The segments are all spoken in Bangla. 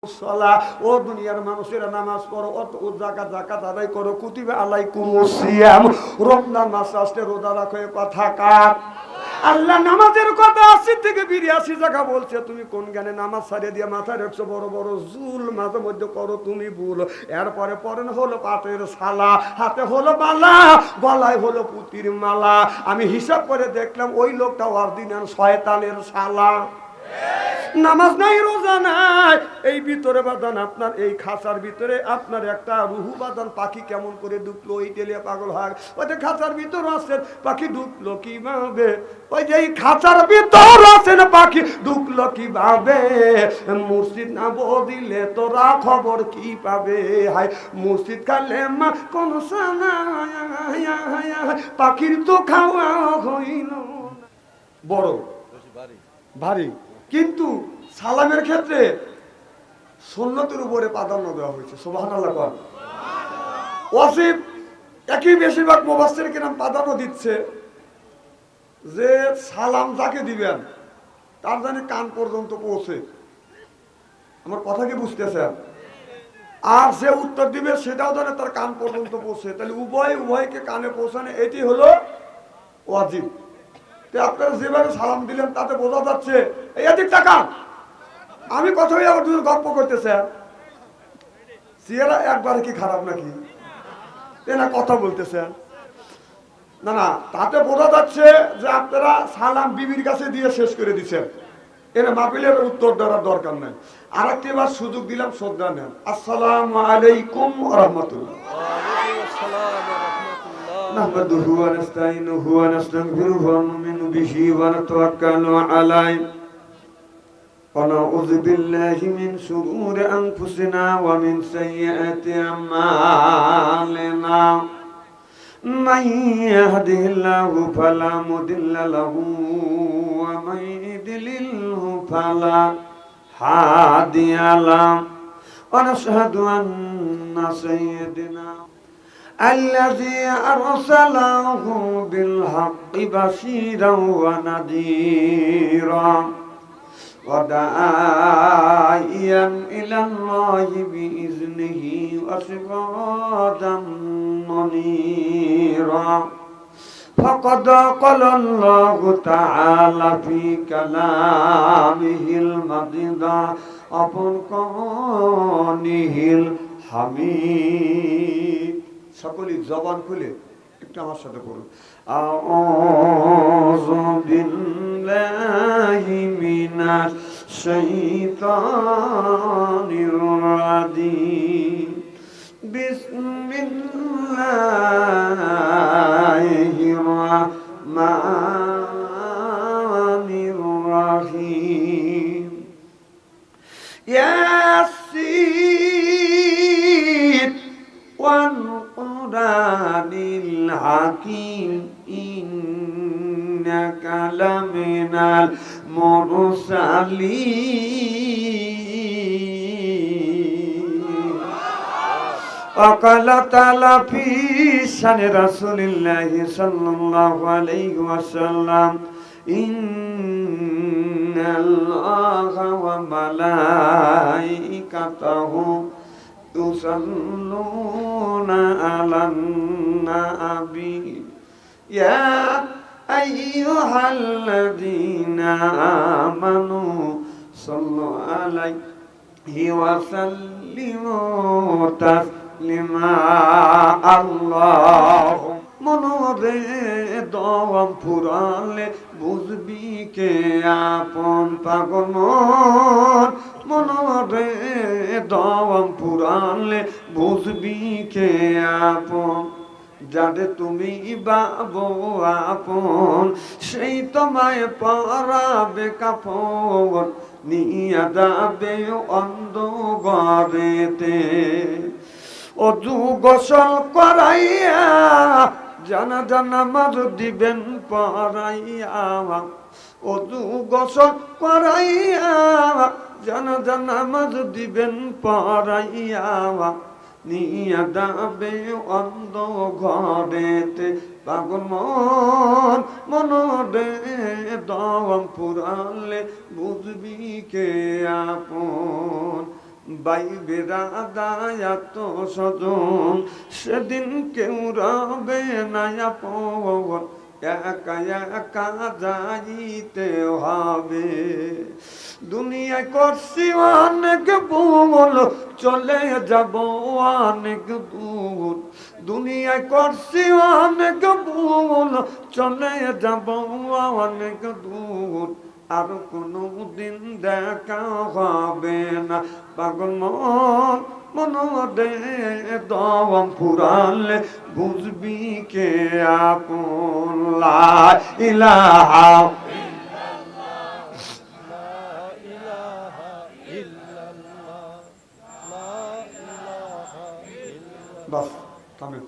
ও দুনিয়ার মানুষেরা নামাজ পড়ো, ও যাকাত আদায় করো, কুতিবা আলাইকুমুস সিয়াম, রমজান মাস আসলে রোজা রাখো। কথা কার? আল্লাহ নামাজের কথা ৮০ থেকে ৮২ জায়গা বলছে। তুমি কোন জ্ঞানে নামাজ ছাড়িয়ে দিয়ে মাথায় রাখছো বড় বড় জুল, মাঝে মধ্যে করো তুমি ভুল। এরপরে পরেন হলো পাটের ছালা, হাতে হলো মালা, গলায় হলো পুতির মালা। আমি হিসাব করে দেখলাম ওই লোকটা অরিজিনাল শয়তানের শালা। নামাজ নাই, রোজা নাই, এই ভিতরে বাদান আপনার এই খাঁচার ভিতরে আপনার একটা রুহু বাদান পাখি কেমন করে ঢুকলো, ওই তেলে পাগল হয়। ওই যে খাঁচার ভিতর আছেন পাখি ঢুকলো কিভাবে, ওই যে এই খাঁচার ভিতর আছেন পাখি ঢুকলো কিভাবে। মসজিদ না বদিলে তোরা খবর কি পাবে, হাই মসজিদ কালেমা কোন পাখির তো খাওয়া হইল বড় ভারী। কিন্তু সালামের ক্ষেত্রে সুন্নতের উপরে প্রাধান্য দেওয়া হয়েছে। সুবহানাল্লাহ। ওয়াজিব একই বেশিরভাগ মুফাসসির কিরাম প্রাধান্য দিচ্ছে যে সালাম যাকে দিবেন তার জানি কান পর্যন্ত পৌঁছে। আমার কথা কি বুঝতেছেন? আর যে উত্তর দিবে সেটাও জানে তার কান পর্যন্ত পৌঁছে। তাহলে উভয়কে কানে পৌঁছানো এটি হলো ওয়াজিব। আপনারা যেভাবে সালাম দিলেন তাতে বোঝা যাচ্ছে এই এদিক টাকা আমি কথা গল্প করতেছেন। চেহারা একবারে কি খারাপ নাকি? না কথা বলতেছেন না না, তাতে বোঝা যাচ্ছে যে আপনারা সালাম বিবির কাছে দিয়ে শেষ করে দিচ্ছেন। এরা মাহফিলের উত্তর দেওয়ার দরকার নাই। আর একবার সুযোগ দিলাম, শ্রদ্ধা নেন। আসসালামু আলাইকুম ওয়া রাহমাতুল্লাহ। نحمده ونستعينه ونستغفره ونؤمن به ونتوكل عليه ونعوذ بالله من شرور أنفسنا ومن سيئات أعمالنا من يهده الله فلا مضل له ومن يضلله فلا هادي له ونشهد أن سيدنا الذي أرسله بالحق بشيرا ونذيرا وداعيا إلى الله بإذنه وسراجا منيرا فقد قال الله تعالى في كلامه المجيد وفرقانه الحميد। সকলেই জবান খুলে একটু আমার সাথে পড়ুন। আউযু বিল্লাহি মিনাশ শাইতানির রাজিম। বিসমিল্লাহির রাহমানির রাহিম। ইয়াসিন ওয়াল কুরআনিল হাকীম ইন্নাকা লামিনাল মুরসালিন। وقال تعالى في شأن رسول الله صلى الله عليه وسلم إن الله وملائكته يصلون على النبي يا أيها الذين آمنوا صلوا عليه وسلموا تسليما। اللهم মনরে দম ফুরালে বুঝবি কে আপন পাগল মনরে দম ফুরালে বুঝবি কে আপন। যাদের তুমি বাবু আপন সেই তোমায় পরাবে কাপড় নিয়ে যাবে অন্ধকারেতে। অজু গোসল করাইয়া জানাজা নামাজ দিবেন পড়াইয়া। অজু গোসল করাইয়া জানাজা নামাজ দিবেন পড়াইয়া নিয়ে যাবে অন্ধকারেতে। পাগল মনরে দম পুরালে বুঝবি কে আপন। বাই বেড়াদায়াত সজন সেদিন কেউ রবে না আপন একা একা যাইতে হবে দুনিয়ায় করছি অনেক ভুল চলে যাব অনেক দূর দুনিয়ায় করছি অনেক ভুল চলে যাব অনেক দূর আর কোনো দিন দেখা হবে না পাগল মন দে দম ফুরালে বুঝবি কে আপন লা ইলাহা বাস থামেন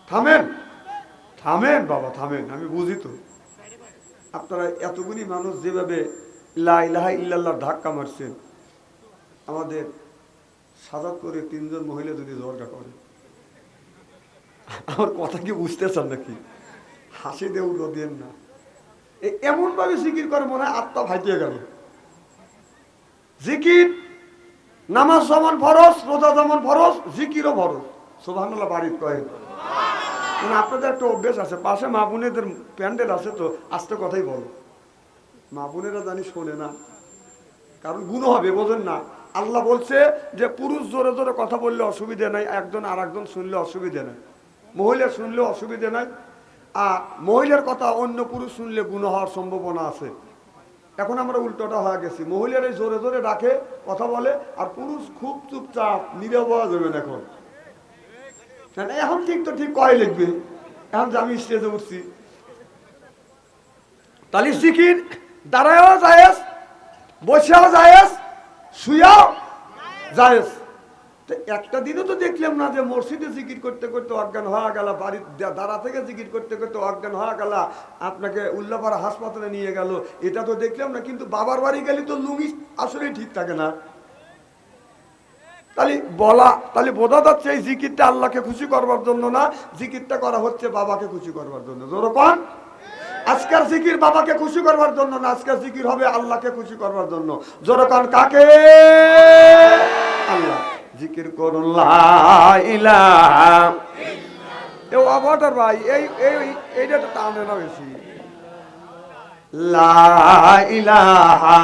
থামেন থামেন বাবা থামেন আমি বুঝি তো আপনারা এতগুলি মানুষ যেভাবে লা ইলাহা ইল্লাল্লাহর ধাক্কা মারছেন আমাদের সাজাত করে 3 জন মহিলা যদি জর্গা করে আমার কথা কি বুঝতেছেন নাকি হাসি দিয়ে উড়ো দেন না এমন ভাবে জিকির করে মনে হয় আত্মা ভাইতে গেল জিকির নামাজ যেমন ফরজ রোজা যেমন ফরজ জিকিরও ফরজ সুবহানাল্লাহ বাড়িতে কয়েন মানে আপনাদের একটা অভ্যেস আছে পাশে মা বোনেদের প্যান্ডেল আছে তো আস্তে কথাই বলো মা বোনেরা জানি শোনে না কারণ গুণ হবে বোঝেন না আল্লাহ বলছে যে পুরুষ জোরে জোরে কথা বললে অসুবিধা নাই একজন আর একজন শুনলে অসুবিধা নাই মহিলা শুনলে অসুবিধা নাই আর মহিলার কথা অন্য পুরুষ শুনলে গুণ হওয়ার সম্ভাবনা আছে এখন আমরা উল্টোটা হয়ে গেছি মহিলারাই জোরে জোরে ডাকে কথা বলে আর পুরুষ খুব চুপচাপ নীরব যাবেন এখন ঠিক তো ঠিক কয় লিখবে এখন যে আমি স্টেজে উঠছি তাহলে জিকির দাঁড়ায়ও জায়েজ বসেও জায়েজ শুয়েও জায়েজ তো একটা দিনও তো দেখলাম না যে মসজিদে জিকির করতে করতে অজ্ঞান হয়ে গেল বাড়ির দাঁড়া থেকে জিকির করতে করতে অজ্ঞান হয়ে গেল আপনাকে উল্লাপাড়া হাসপাতালে নিয়ে গেল এটা তো দেখলাম না কিন্তু বাবার বাড়ি গেলে তো লুঙ্গি আসলেই ঠিক থাকে না তাহলে বোঝা যাচ্ছে এই জিকিরটা আল্লাহকে খুশি করবার জন্য না জিকিরটা করা হচ্ছে বাবাকে খুশি করবার জন্য যেরকম আজকের জিকির বাবাকে খুশি করবার জন্য না আজকের জিকির হবে আল্লাহকে খুশি করবার জন্য যেরকম কাকে আল্লাহ জিকির করুন লা ইলাহা এও আবার ভাই এইটা টানে না বেশি লা ইলাহা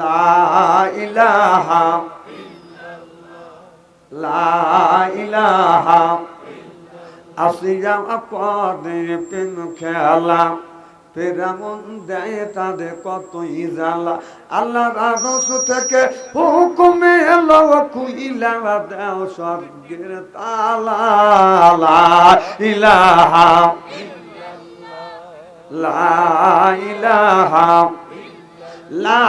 লা ইলাহা লা ইলাহা আসিয়া আপনাদের প্রেম খেলা ফেরামন দেয় তাদের কতই জ্বালা আল্লাহ আরশ থেকে হুকুমে এলো খুইলা দাও স্বর্গের তালা লা ইলাহা লা ইলাহা লা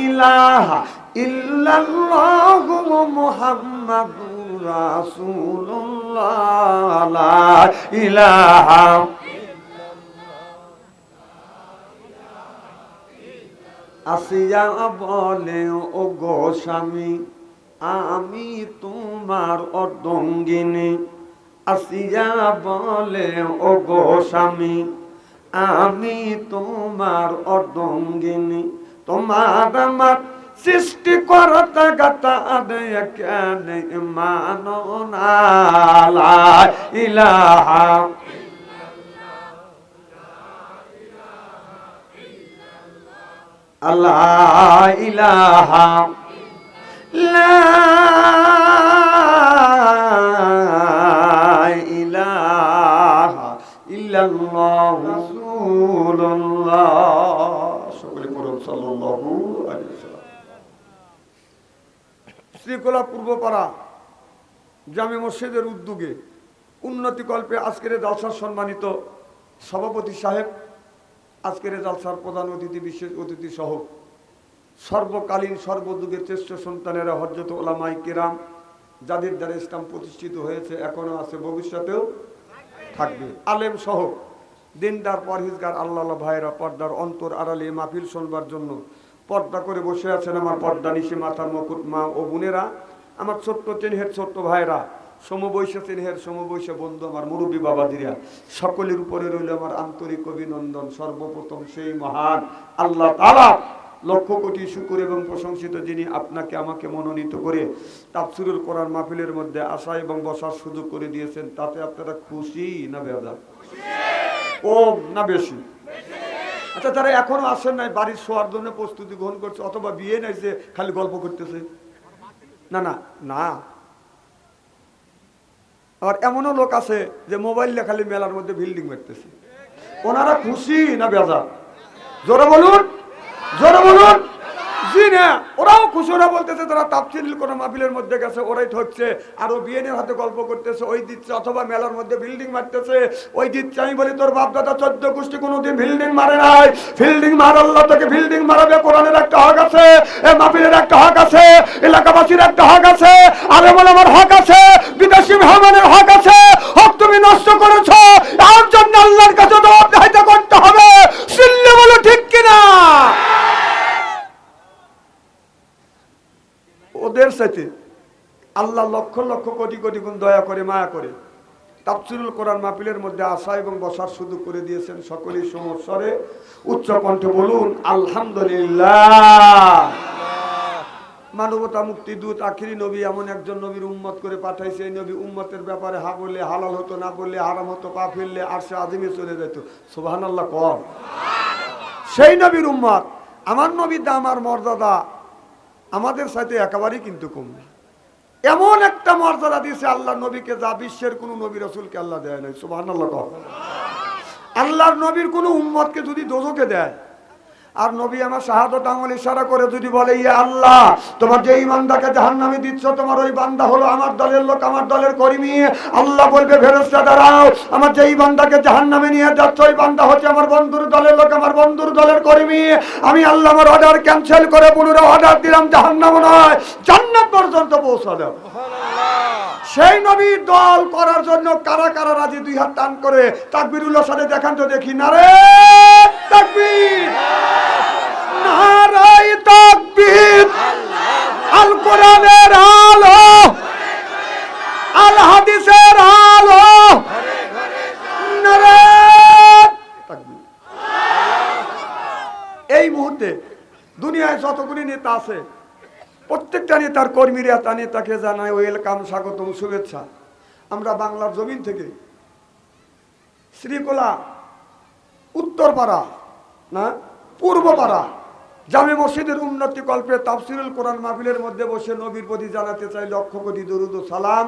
ইলাহা ইল্লাল্লাহু মুহাম্মাদুর রাসূলুল্লাহ লা ইলাহা আসিয়া বলে ও গো স্বামী আমি তোমার অর্ধাঙ্গিনী আসিয়া বলে ও গো স্বামী আমি তোমার অর্ধাঙ্গিনী তোমার আমার সৃষ্টি করতে গাতা কেন মানো না লা ইলাহা আল্লাহ ইলাহা লা ইলাহা ইল্লাল্লাহ রাসূলুল্লাহ সকলে পড়ুন সাল্লাল্লাহু আলাইহি ওয়াসাল্লাম। শ্রীকোলা পূর্বপাড়া জামে মসজিদের উদ্যোগে উন্নতিকল্পে আজকের জলসার সম্মানিত সভাপতি সাহেব আজকের জলসার প্রধান অতিথি বিশেষ অতিথি সহ সর্বকালীন সর্বযুগের শ্রেষ্ঠ সন্তানেরা হযরত উলামায়ে কেরাম যাদের দ্বারা ইসলাম প্রতিষ্ঠিত হয়েছে এখনো আছে ভবিষ্যতেও থাকবে আলেম সহ দিনদার পরহেজগার আল্লাহ ভাইরা পর্দার অন্তর আড়ালে মাহফিল শুনবার জন্য পর্দা করে বসে আছেন আমার পর্দা নিশে মাথার মুকুট মা ও বোনেরা আমার ছোট্ট চেনহের ছোট্ট ভাইরা সমবয়সী চেনহের সমবয়সী বন্ধু আমার মুরব্বী বাবাজিরা সকলের উপরে রইল আমার আন্তরিক অভিনন্দন। সর্বপ্রথম সেই মহান আল্লাহ তাআলা লক্ষ কোটি শুকর এবং প্রশংসিত যিনি আপনাকে আমাকে মনোনীত করে তাফসীরুল কোরআন মাহফিলের মধ্যে আসা এবং বসার সুযোগ করে দিয়েছেন, তাতে আপনারা খুশি না বেজার? কম না বেশি? আচ্ছা, যারা এখনো আসেন নাই, বাড়ির শোয়ার জন্য প্রস্তুতি গ্রহণ করছে অথবা বিয়ে নাই, যে খালি গল্প করতেছে, না না না। আর এমনও লোক আছে যে মোবাইল দিয়ে খালি মেলার মধ্যে বিল্ডিং মারতেছে, ওনারা খুশি না বেজার? জোরে বলুন, জোরে বলুন। জি না, ওরাও খুশি। ওরা বলতেছে যারা তাফসীরুল কোরআন মাহফিলের মধ্যে গেছে ওরাই ঠকছে, আর ও বিয়েনের হাতে গল্প করতেছে ওই দিচ্ছে, অথবা মেলার মধ্যে বিল্ডিং মারতেছে ওই দিচ্ছে। আমি বলি তোর বাপ দাদা 14 গোষ্ঠী কোনোদিন বিল্ডিং মারে নাই। বিল্ডিং মার আল্লাহ তোকে বিল্ডিং মারাবে। কোরআনের একটা হক আছে, এই মাহফিলের একটা হক আছে, এলাকাবাসীর একটা হক আছে, আরে বলে আমার হক আছে, বিদেশি মেহমানের হক আছে। হক তুমি নষ্ট করেছো, তার জন্য আল্লাহর কাছে জবাবদিহিতা করতে হবে। সিল্লে বলো ঠিক কিনা? ওদের সাথে আল্লাহ লক্ষ লক্ষ কোটি কোটি গুণ দয়া করে মায়া করে তাফসীরুল কোরআন মাহফিলের মধ্যে আসা এবং বসার সুযোগ করে দিয়েছেন। সকলেই সমস্বরে উচ্চ কণ্ঠে বলুন আলহামদুলিল্লাহ। মানবতা মুক্তি দূত আখিরি নবী এমন একজন নবীর উম্মত করে পাঠাইছে। এই নবী উম্মতের ব্যাপারে হা বললে হালাল হতো, না বললে হারাম হতো, পা ফেললে আরশে আজিমে চলে যেত। সুবহানাল্লাহ কর। সেই নবীর উম্মত, আমার নবীর দাম আর মর্যাদা আমাদের সাথে একেবারেই কিন্তু কম না। এমন একটা মর্যাদা দিয়েছে আল্লাহ নবীকে যা বিশ্বের কোন নবী রাসূলকে আল্লাহ দেয় নাই। সুবহানাল্লাহ কর। আল্লাহর নবীর কোন উম্মতকে যদি দোজখে দেয়, আর নবী আমার শাহাদাত আঙ্গুল ইশারা করে যদি বলে ইয়া আল্লাহ তোমার যে বান্দাকে জাহান্নামে দিচ্ছ তোমার ওই বান্দা হলো আমার দলের লোক, আমার দলের কর্মী, আল্লাহ বলবে ফেরেশতা দাঁড়াও, আমার যেই বান্দাকে জাহান্নামে নিয়ে যাচ্ছে ওই বান্দা হচ্ছে আমার বন্ধুর দলের লোক, আমার বন্ধুর দলের কর্মী। আমি আল্লাহ আমার অর্ডার ক্যান্সেল করে পুনরায় অর্ডার দিলাম জাহান্নাম নয় জান্নাত পর্যন্ত পৌঁছে দাও। সেই নবীর দল করার জন্য কারা কারা রাজি? দুই হাত টান করে তাকবীরুল্লাহ সাথে দেখান তো দেখি। নারে তাকবীর, নারে তাকবীর। আল কোরআনের আলো, আল হাদিসের আলো, নারে তাকবীর। এই মুহূর্তে দুনিয়ায় যতগুলি নেতা আছে প্রত্যেকটা নেতার কর্মীরা তা নেতাকে জানায় ওয়েলকাম, স্বাগতম, শুভেচ্ছা। আমরা বাংলার জমিন থেকে শ্রীকোলা উত্তরপাড়া না পূর্বপাড়া জামে মসজিদের উন্নতি কল্পে তাফসীরুল কোরআন মাহফিলের মধ্যে বসে নবীর প্রতি জানাতে চাই লক্ষ কোটি দরুদ ও সালাম।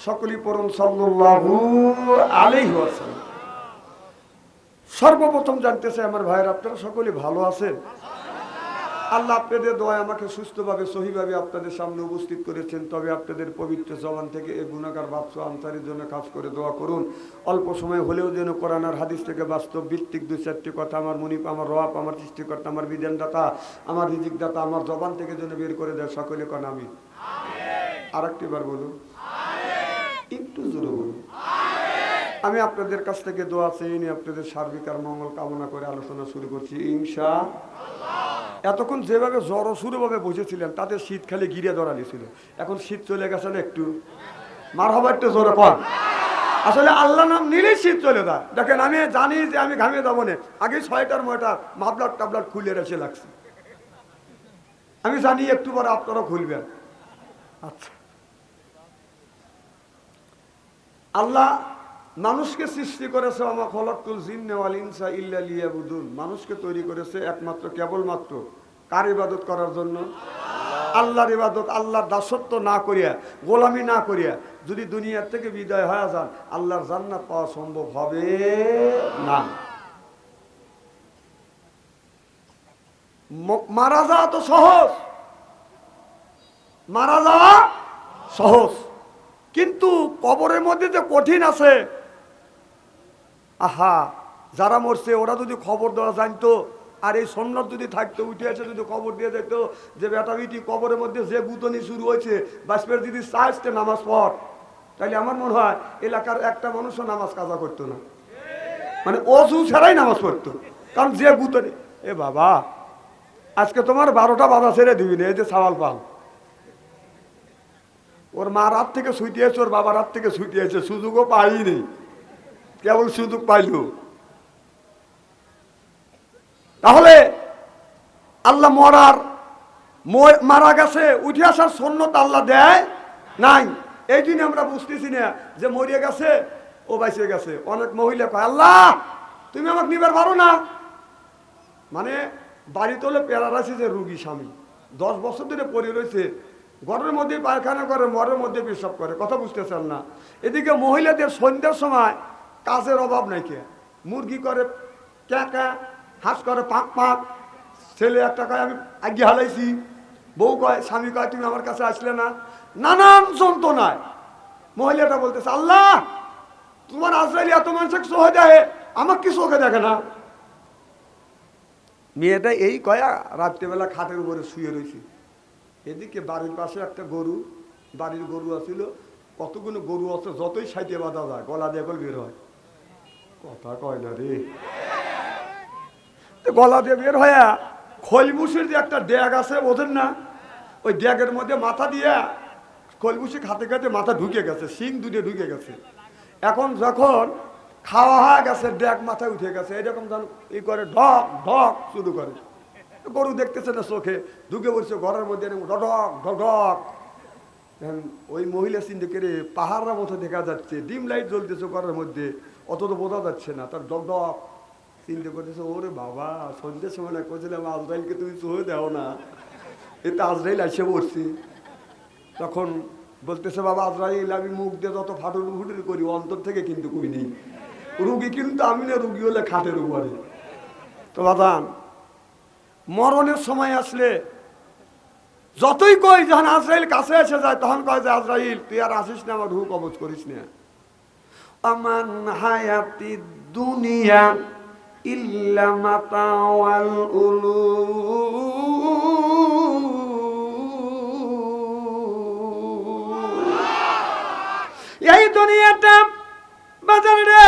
সকলেই পড়ুন সাল্লাল্লাহু আলাইহি ওয়াসাল্লাম। সর্বপ্রথম জানতে চাই আমার ভাইয়ের আপনারা সকলে ভালো আছেন? আল্লাহ আপনাদের দোয়ায় আমাকে সুস্থভাবে সহিভাবে আপনাদের সামনে উপস্থিত করেছেন। তবে আপনাদের পবিত্র জবান থেকে এই গুনাহগার বাদশা আনসারীর জন্য কাজ করে দোয়া করুন। অল্প সময় হলেও যেন কোরআন আর হাদিস থেকে বাস্তব ভিত্তিক দুই চারটি কথা আমার মুনিপ, আমার রব, আমার সৃষ্টিকর্তা, আমার বিধানদাতা, আমার রিজিকদাতা আমার জবান থেকে যেন বের করে দেয়। সকলে কোন আমিন। আর একটি বার বলুন, একটু জোরে বলুন। আমি আপনাদের কাছ থেকে দোয়া চেয়ে নিয়ে আপনাদের সার্বিক আর মঙ্গল কামনা করে আলোচনা শুরু করছি ইনশাআল্লাহ। এতক্ষণ যেভাবে জড়সুরভাবে বসেছিলেন তাদের শীত খালি গিরে ধরা দিয়েছিল, এখন শীত চলে গেছে না? একটু মারহাবা, একটু জোরে কর। আসলে আল্লাহ নাম নিলেই শীত চলে যায়। দেখেন আমি জানি যে আমি ঘামে যাবো না, আগে 6টার 9টার মাফলার টাবলার খুলে রেখে লাগছে। আমি জানি একটু পরে আপনারা খুলবেন। আচ্ছা, আল্লাহ মানুষকে সৃষ্টি করেছে আমা খলাকুল জিন্না ওয়াল ইনসা ইল্লা লিয়াবুদুন। মানুষকে তৈরি করেছে একমাত্র কেবলমাত্র কার ইবাদত করার জন্য? আল্লাহর ইবাদত, আল্লাহর দাসত্ব না করিয়া, গোলামি না করিয়া যদি দুনিয়ার থেকে বিদায় হয়ে যান আল্লাহর জান্নাত পাওয়া সম্ভব হবে না। মারা যাওয়া তো সহজ, মারা যাওয়া সহজ, কিন্তু কবরের মধ্যে যে কঠিন আছে। আহা, যারা মরছে ওরা যদি খবর দেওয়া জানতো, আর এই সন্ন্যত যদি থাকতো, উঠে এসে যদি খবর দিয়ে যেত যে বেটা বিটি কবরের মধ্যে যে গুতনি শুরু হয়েছে বাসপের যদি চাইতে নামাজ পড়, তাহলে আমার মনে হয় এলাকার একটা মানুষও নামাজ কাজা করতো না, মানে অজু ছাড়াই নামাজ পড়তো। কারণ যে গুতনি, এ বাবা আজকে তোমার 12টা বাধা ছেড়ে দিবি না, এই যে সাওয়াল পাল, ওর মা রাত থেকে ছুটিয়েছে, ওর বাবা রাত থেকে ছুটিয়েছে, সুযোগও পাইনি, কেবল সুযোগ পাইল। তাহলে আল্লাহ মারা গেছে উঠে আসার সুন্নত আল্লাহ দেয় নাই। এই জন্য আমরা বুঝতেছি না যে মরিয়া গেছে ও বাইসে গেছে। অনেক মহিলা কয় আল্লাহ তুমি আমাকে নিবার পারো না, মানে বাড়িতে হলে প্যারালাইসিস যে রুগী স্বামী 10 বছর ধরে পড়ে রয়েছে, ঘরের মধ্যে পায়খানা করে, মরের মধ্যে পেশাব করে, কথা বুঝতেছেন না। এদিকে মহিলাদের সন্ধ্যার সময় কাজের অভাব নাই, কে মুরগি করে ক্যাঁকা, হাঁস করে পাক পাক, ছেলে একটা কয় আমি আগে হালাইছি, বউ কয়, স্বামী কয় তুমি আমার কাছে আসলে না, নানান যন্ত্রণায় মহিলাটা বলতেছে আল্লাহ তোমার আজরাইল এত মানুষকে চোখে দেয়, আমাকে কি চোখে দেখে না। মেয়েটা এই কয়া রাত্রেবেলা খাটের উপরে শুয়ে রয়েছে। এদিকে বাড়ির পাশে একটা গরু, বাড়ির গরু আছিল, কতগুলো গরু আছে, যতই সাইতে বাঁধা যায় গলা দিয়ে বের হয়, কথা কয় না রে, গলা দিয়ে বের হয়। খৈলবুসির যে একটা ড্যাগ আছে বোঝেন না, ওই ড্যাগের মধ্যে মাথা দিয়ে খৈলবুসি খাতে খাতে মাথা ঢুকে গেছে, শিং দুটো ঢুকে গেছে। এখন যখন খাওয়া হয়ে গেছে ড্যাগ মাথায় উঠে গেছে, এরকম যখন ই করে ঢক ঢক শুরু করে, গরু দেখতেছে না চোখে, ঢুকে পড়ছে ঘরের মধ্যে ঢক ঢক। ওই মহিলা চিন্তা করে পাহাড়ের মতো দেখা যাচ্ছে, ডিম লাইট জ্বলতেছে ঘরের মধ্যে, অত তো বোঝা যাচ্ছে না, তার ঢক ঢক চিন্তা করতেছে ওরে বাবা সন্ধ্যের সময় না করছিলাম আজরাইলকে তুমি চোখে দেও না, এতে আজরাইল এসে পড়ছি। তখন বলতেছে বাবা আজরাইল আমি মুখ দিয়ে যত ফাটুর ফুটুর করি অন্তর থেকে কিন্তু কই নেই, রুগী কিন্তু আমি না, রুগী হলে খাটের উপরে। তো বাদান মরণের সময় আসলে যতই কই যখন আজরাইল কাছে এসে যায় তখন কয় যে আজরাইল তুই আর আসিস না, আমার রূহ কবজ করিস না। আমান হায়াতি দুনিয়া ইল্লা মাতাওয়াল উলুম, এই দুনিয়াটা বাজান রে,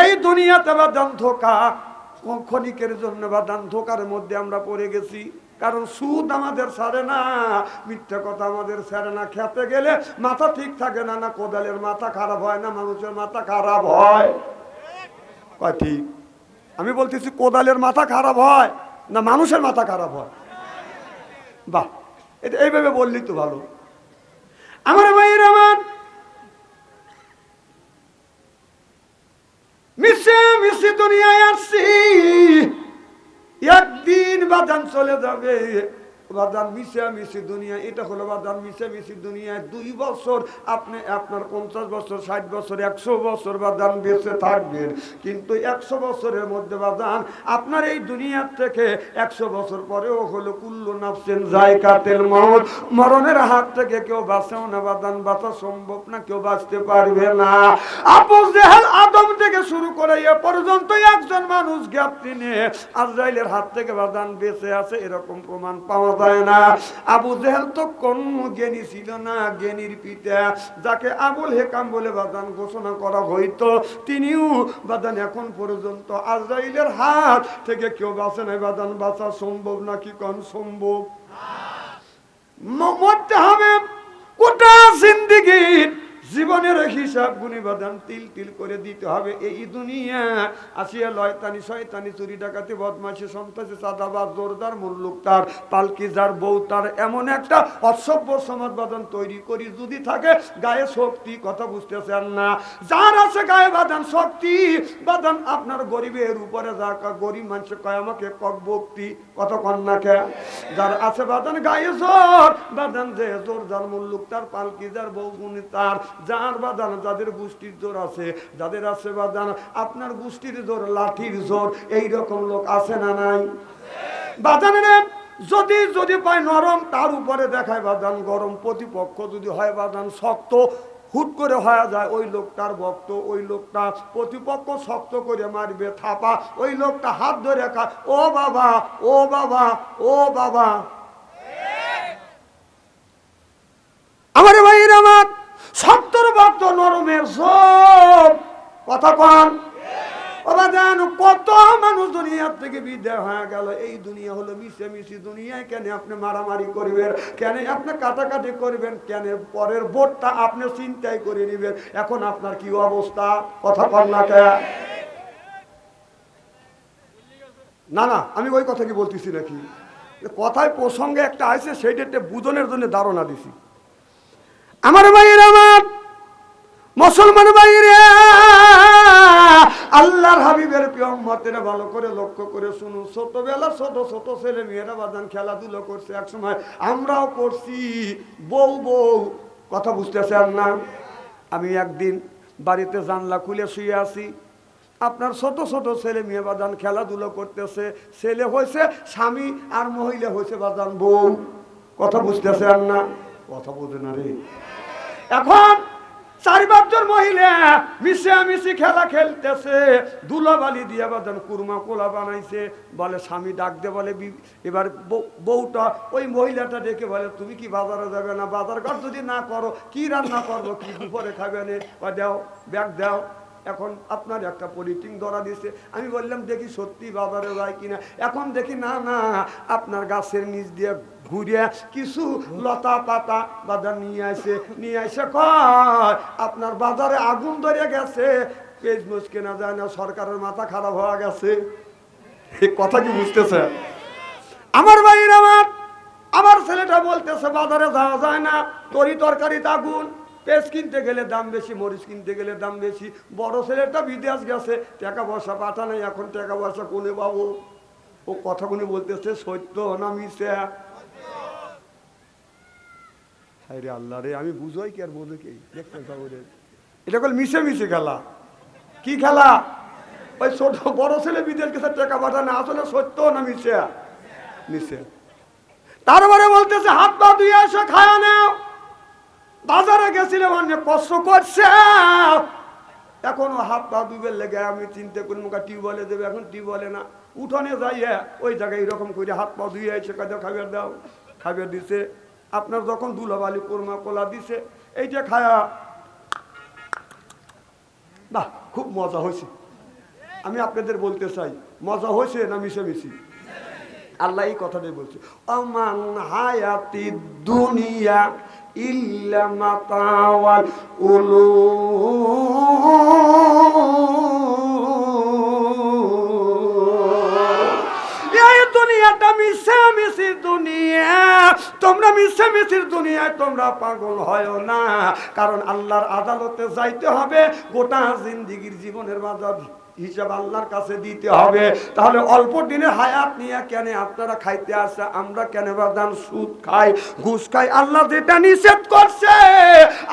এই দুনিয়াতে বাদান ধোকা, ক্ষণিকের জন্য বাদান ধোকার মধ্যে আমরা পড়ে গেছি। কারণ সুদ আমাদের ছাড়ে না, মিথ্যা কথা আমাদের ছাড়ে না, খেতে গেলে মাথা ঠিক থাকে না, না কোদালের মাথা খারাপ হয় না মানুষের মাথা খারাপ হয়, কয় ঠিক? আমি বলতেছি কোদালের মাথা খারাপ হয় না মানুষের মাথা খারাপ হয়? বাহ, এটা এইভাবে বললি তো ভালো। আমার ভাইয়ের আমার মিশে মিশে দুনিয়ায় আসছি, একদিন বাদান চলে যাবে। বাদান মিশে মিশি দুনিয়া, এটা হলো বাদান মিশে মিশি দুনিয়ায় 2 বছর আপনি আপনার 50 বছর 60 বছর 100 বছর বাদান বেঁচে থাকবেন, কিন্তু 100 বছরের মধ্যে বাদান আপনার এই দুনিয়ার থেকে 100 বছর পরেও হলো কুল্লু নাফসিন যায়কাতুল মউত, মরণের হাত থেকে কেউ বাঁচেও না বাদান, বাঁচা সম্ভব না, কেউ বাঁচতে পারবে না। আবু জেহেল আদম থেকে শুরু করে এ পর্যন্ত একজন মানুষ গ্যাপ দিনে আজরাইলের হাত থেকে বাদান বেঁচে আছে এরকম প্রমাণ পাওয়া যায় না। আবু জেহেল তো কোন জ্ঞানী ছিল না, জ্ঞানীর পিতা যাকে আবুল হেকাম বলে বাদান ঘোষণা করা হইতো, তিনিও বাদান এখন পর্যন্ত আজরাইলের হাত থেকে কেউ বাঁচে নাই। বাদান বাঁচা সম্ভব নাকি? কোন সম্ভব? মরতে হবে, গোটা জিন্দেগীর জীবনের হিসাব গুনি বাদান তিল তিল করে দিতে হবে। এই দুনিয়া আসিয়া লয়তানি শয়তানি চুরি ডাকাতি বদমাশি সন্ত্রাসী চাঁদাবাজ জোরদার মুল্লুক তার পালকি যার বউ তার এমন একটা অসভ্য সমাজ বাদান তৈরি করি যদি থাকে গায়ে শক্তি, কথা বুঝতেছেন না? যার আছে গায়ে বাদান শক্তি বাদান আপনার গরিবের উপরে যাকা গরিব মানুষ কয় আমাকে কক ভক্তি, কত কন্যা কে যার আছে বাদান গায়ে জোর বাদান যে জোর যার মুল্লুক তার পালকি যার বউ গুনি তার, যার বাদান যাদের গোষ্ঠীর জোর আছে, যাদের আছে বাদান আপনার গোষ্ঠীর জোর লাঠির জোর, এইরকম লোক আছে না নাই? বাদানের যদি যদি পায় নরম তার উপরে দেখায় বাদান গরম, প্রতিপক্ষ যদি হয় বাদান শক্ত হুট করে হয়ে যায় ওই লোকটার ভক্ত, ওই লোকটা প্রতিপক্ষ শক্ত করে মারবে থাপা, ওই লোকটা হাত ধরে খায় ও বাবা ও বাবা ও বাবা। আমার ভাইয়ের আমার 70 ভক্ত নরমের সব, কথা কন কত মানুষ দুনিয়ার থেকে বিদায় হয়ে গেল। এই দুনিয়া হলো মিশে মিশি দুনিয়ায়, কেন আপনি মারামারি করবেন, কেন আপনি কাটাকাটি করবেন, কেন পরের ভোটটা আপনি চিন্তাই করে নেবেন। এখন আপনার কি অবস্থা, কথা কন না কে? না না আমি ওই কথা কি বলতেছি নাকি? কথায় প্রসঙ্গে একটা আছে, সেইটা একটা বুঝনের জন্য ধারণা দিছি। আমার ভাইয়ের, আমার মুসলমান ভাইরা, আল্লাহর হাবিবের প্রিয় উম্মতেরা ভালো করে লক্ষ্য করে শুনুন। ছোটবেলা ছোট ছোট ছেলে মেয়েরা বাজান খেলাধুলো করছে, এক সময় আমরাও করছি। বউ বউ কথা বুঝতেছেন না? আমি একদিন বাড়িতে জানলা খুলে শুয়ে আছি, আপনার ছোট ছোট ছেলে মেয়ে বাজান খেলাধুলো করতেছে। ছেলে হয়েছে স্বামী আর মহিলা হয়েছে বাজান বউ। কথা বুঝতেছেন না? কথা বোঝে না রে। এখন 4-5 জন মহিলা মিশামিশি খেলা খেলতেছে, ধুলাবালি দিয়ে বাজান কুরমা কোলা বানাইছে। বলে স্বামী ডাক দে, বলে এবার বউটা ওই মহিলাটা ডেকে বলে, তুমি কি বাজারে যাবে না? বাজার ঘাট যদি না করো কি রান্না করবো, কি দুপুরে খাবে না? দাও ব্যাগ দাও। এখন আপনার একটা পলিটিং ধরা দিয়েছে। আমি বললাম দেখি সত্যি বাজারে যায় কিনা। এখন দেখি না না, আপনার গাছের নিচ দিয়ে ঘুরে কিছু লতা পাতা বাজার নিয়ে আসে কয় আপনার বাজারে আগুন ধরে গেছে, পেঁয়াজ কেনা যায় না, সরকারের মাথা খারাপ হয়ে গেছে। এই কথা কি বুঝতেছে আমার ভাইয়ের? আমার ছেলেটা বলতেছে বাজারে যাওয়া যায় না, তরি তরকারিতে আগুন, পেঁয়াজ কিনতে গেলে দাম বেশি, মরিচ কিনতে গেলে দাম বেশি। বড় ছেলেটা বিদেশ গেছে, টাকা পয়সা পাঠা নেই, এখন টাকা পয়সা কোনে পাবো? ও কথাগুলি বলতেছে সত্য না মিশে? হায় রে আল্লাহ রে, আমি বুঝাই কি আর বোঝে কি? দেখতে এটা কল মিশে মিশে খেলা। কি খেলা? ওই ছোট বড় ছেলে বিদেশ গেছে, টাকা পাঠা না, আসলে সত্য না মিশে? মিশে। তারপরে বলতেছে হাত পা ধুয়ে এসে খায়া নাও। বাজারে গেছিলাম, অনেক কষ্ট করছে, এখনো হাত পা ধুবের লেগে আমি চিন্তা করি মুখা টিউবওয়েলে দেবে, এখন টিউবওয়েলে না, উঠোনে যাইয়া ওই জায়গায় এরকম করে হাত পা ধুয়ে এসে কাজে খাবার দাও। খাবার দিছে, আপনার যখন ধুলাবালি কোরমা কোলা দিছে, এইটা খায়া বাহ খুব মজা হয়েছে। আমি আপনাদের বলতে চাই, মজা হয়েছে না মিশামিশি? আল্লাহ এই কথাটাই বলছে, আমান হায়াতি দুনিয়া ইল্লা মাতাওয়াল দুনিয়াটা মিশামিশির দুনিয়া। তোমরা মিশামিশির দুনিয়ায় তোমরা পাগল হয় না, কারণ আল্লাহর আদালতে যাইতে হবে। গোটা জিন্দিগির জীবনের বাজার হিসাব আল্লাহর কাছে দিতে হবে। তাহলে অল্প দিনের হায়াত নিয়ে কেন আপনারা খাইতে আসে, আমরা কেন বাদাম সুদ খাই, ঘুষ খাই? আল্লাহ যেটা নিষেধ করছে,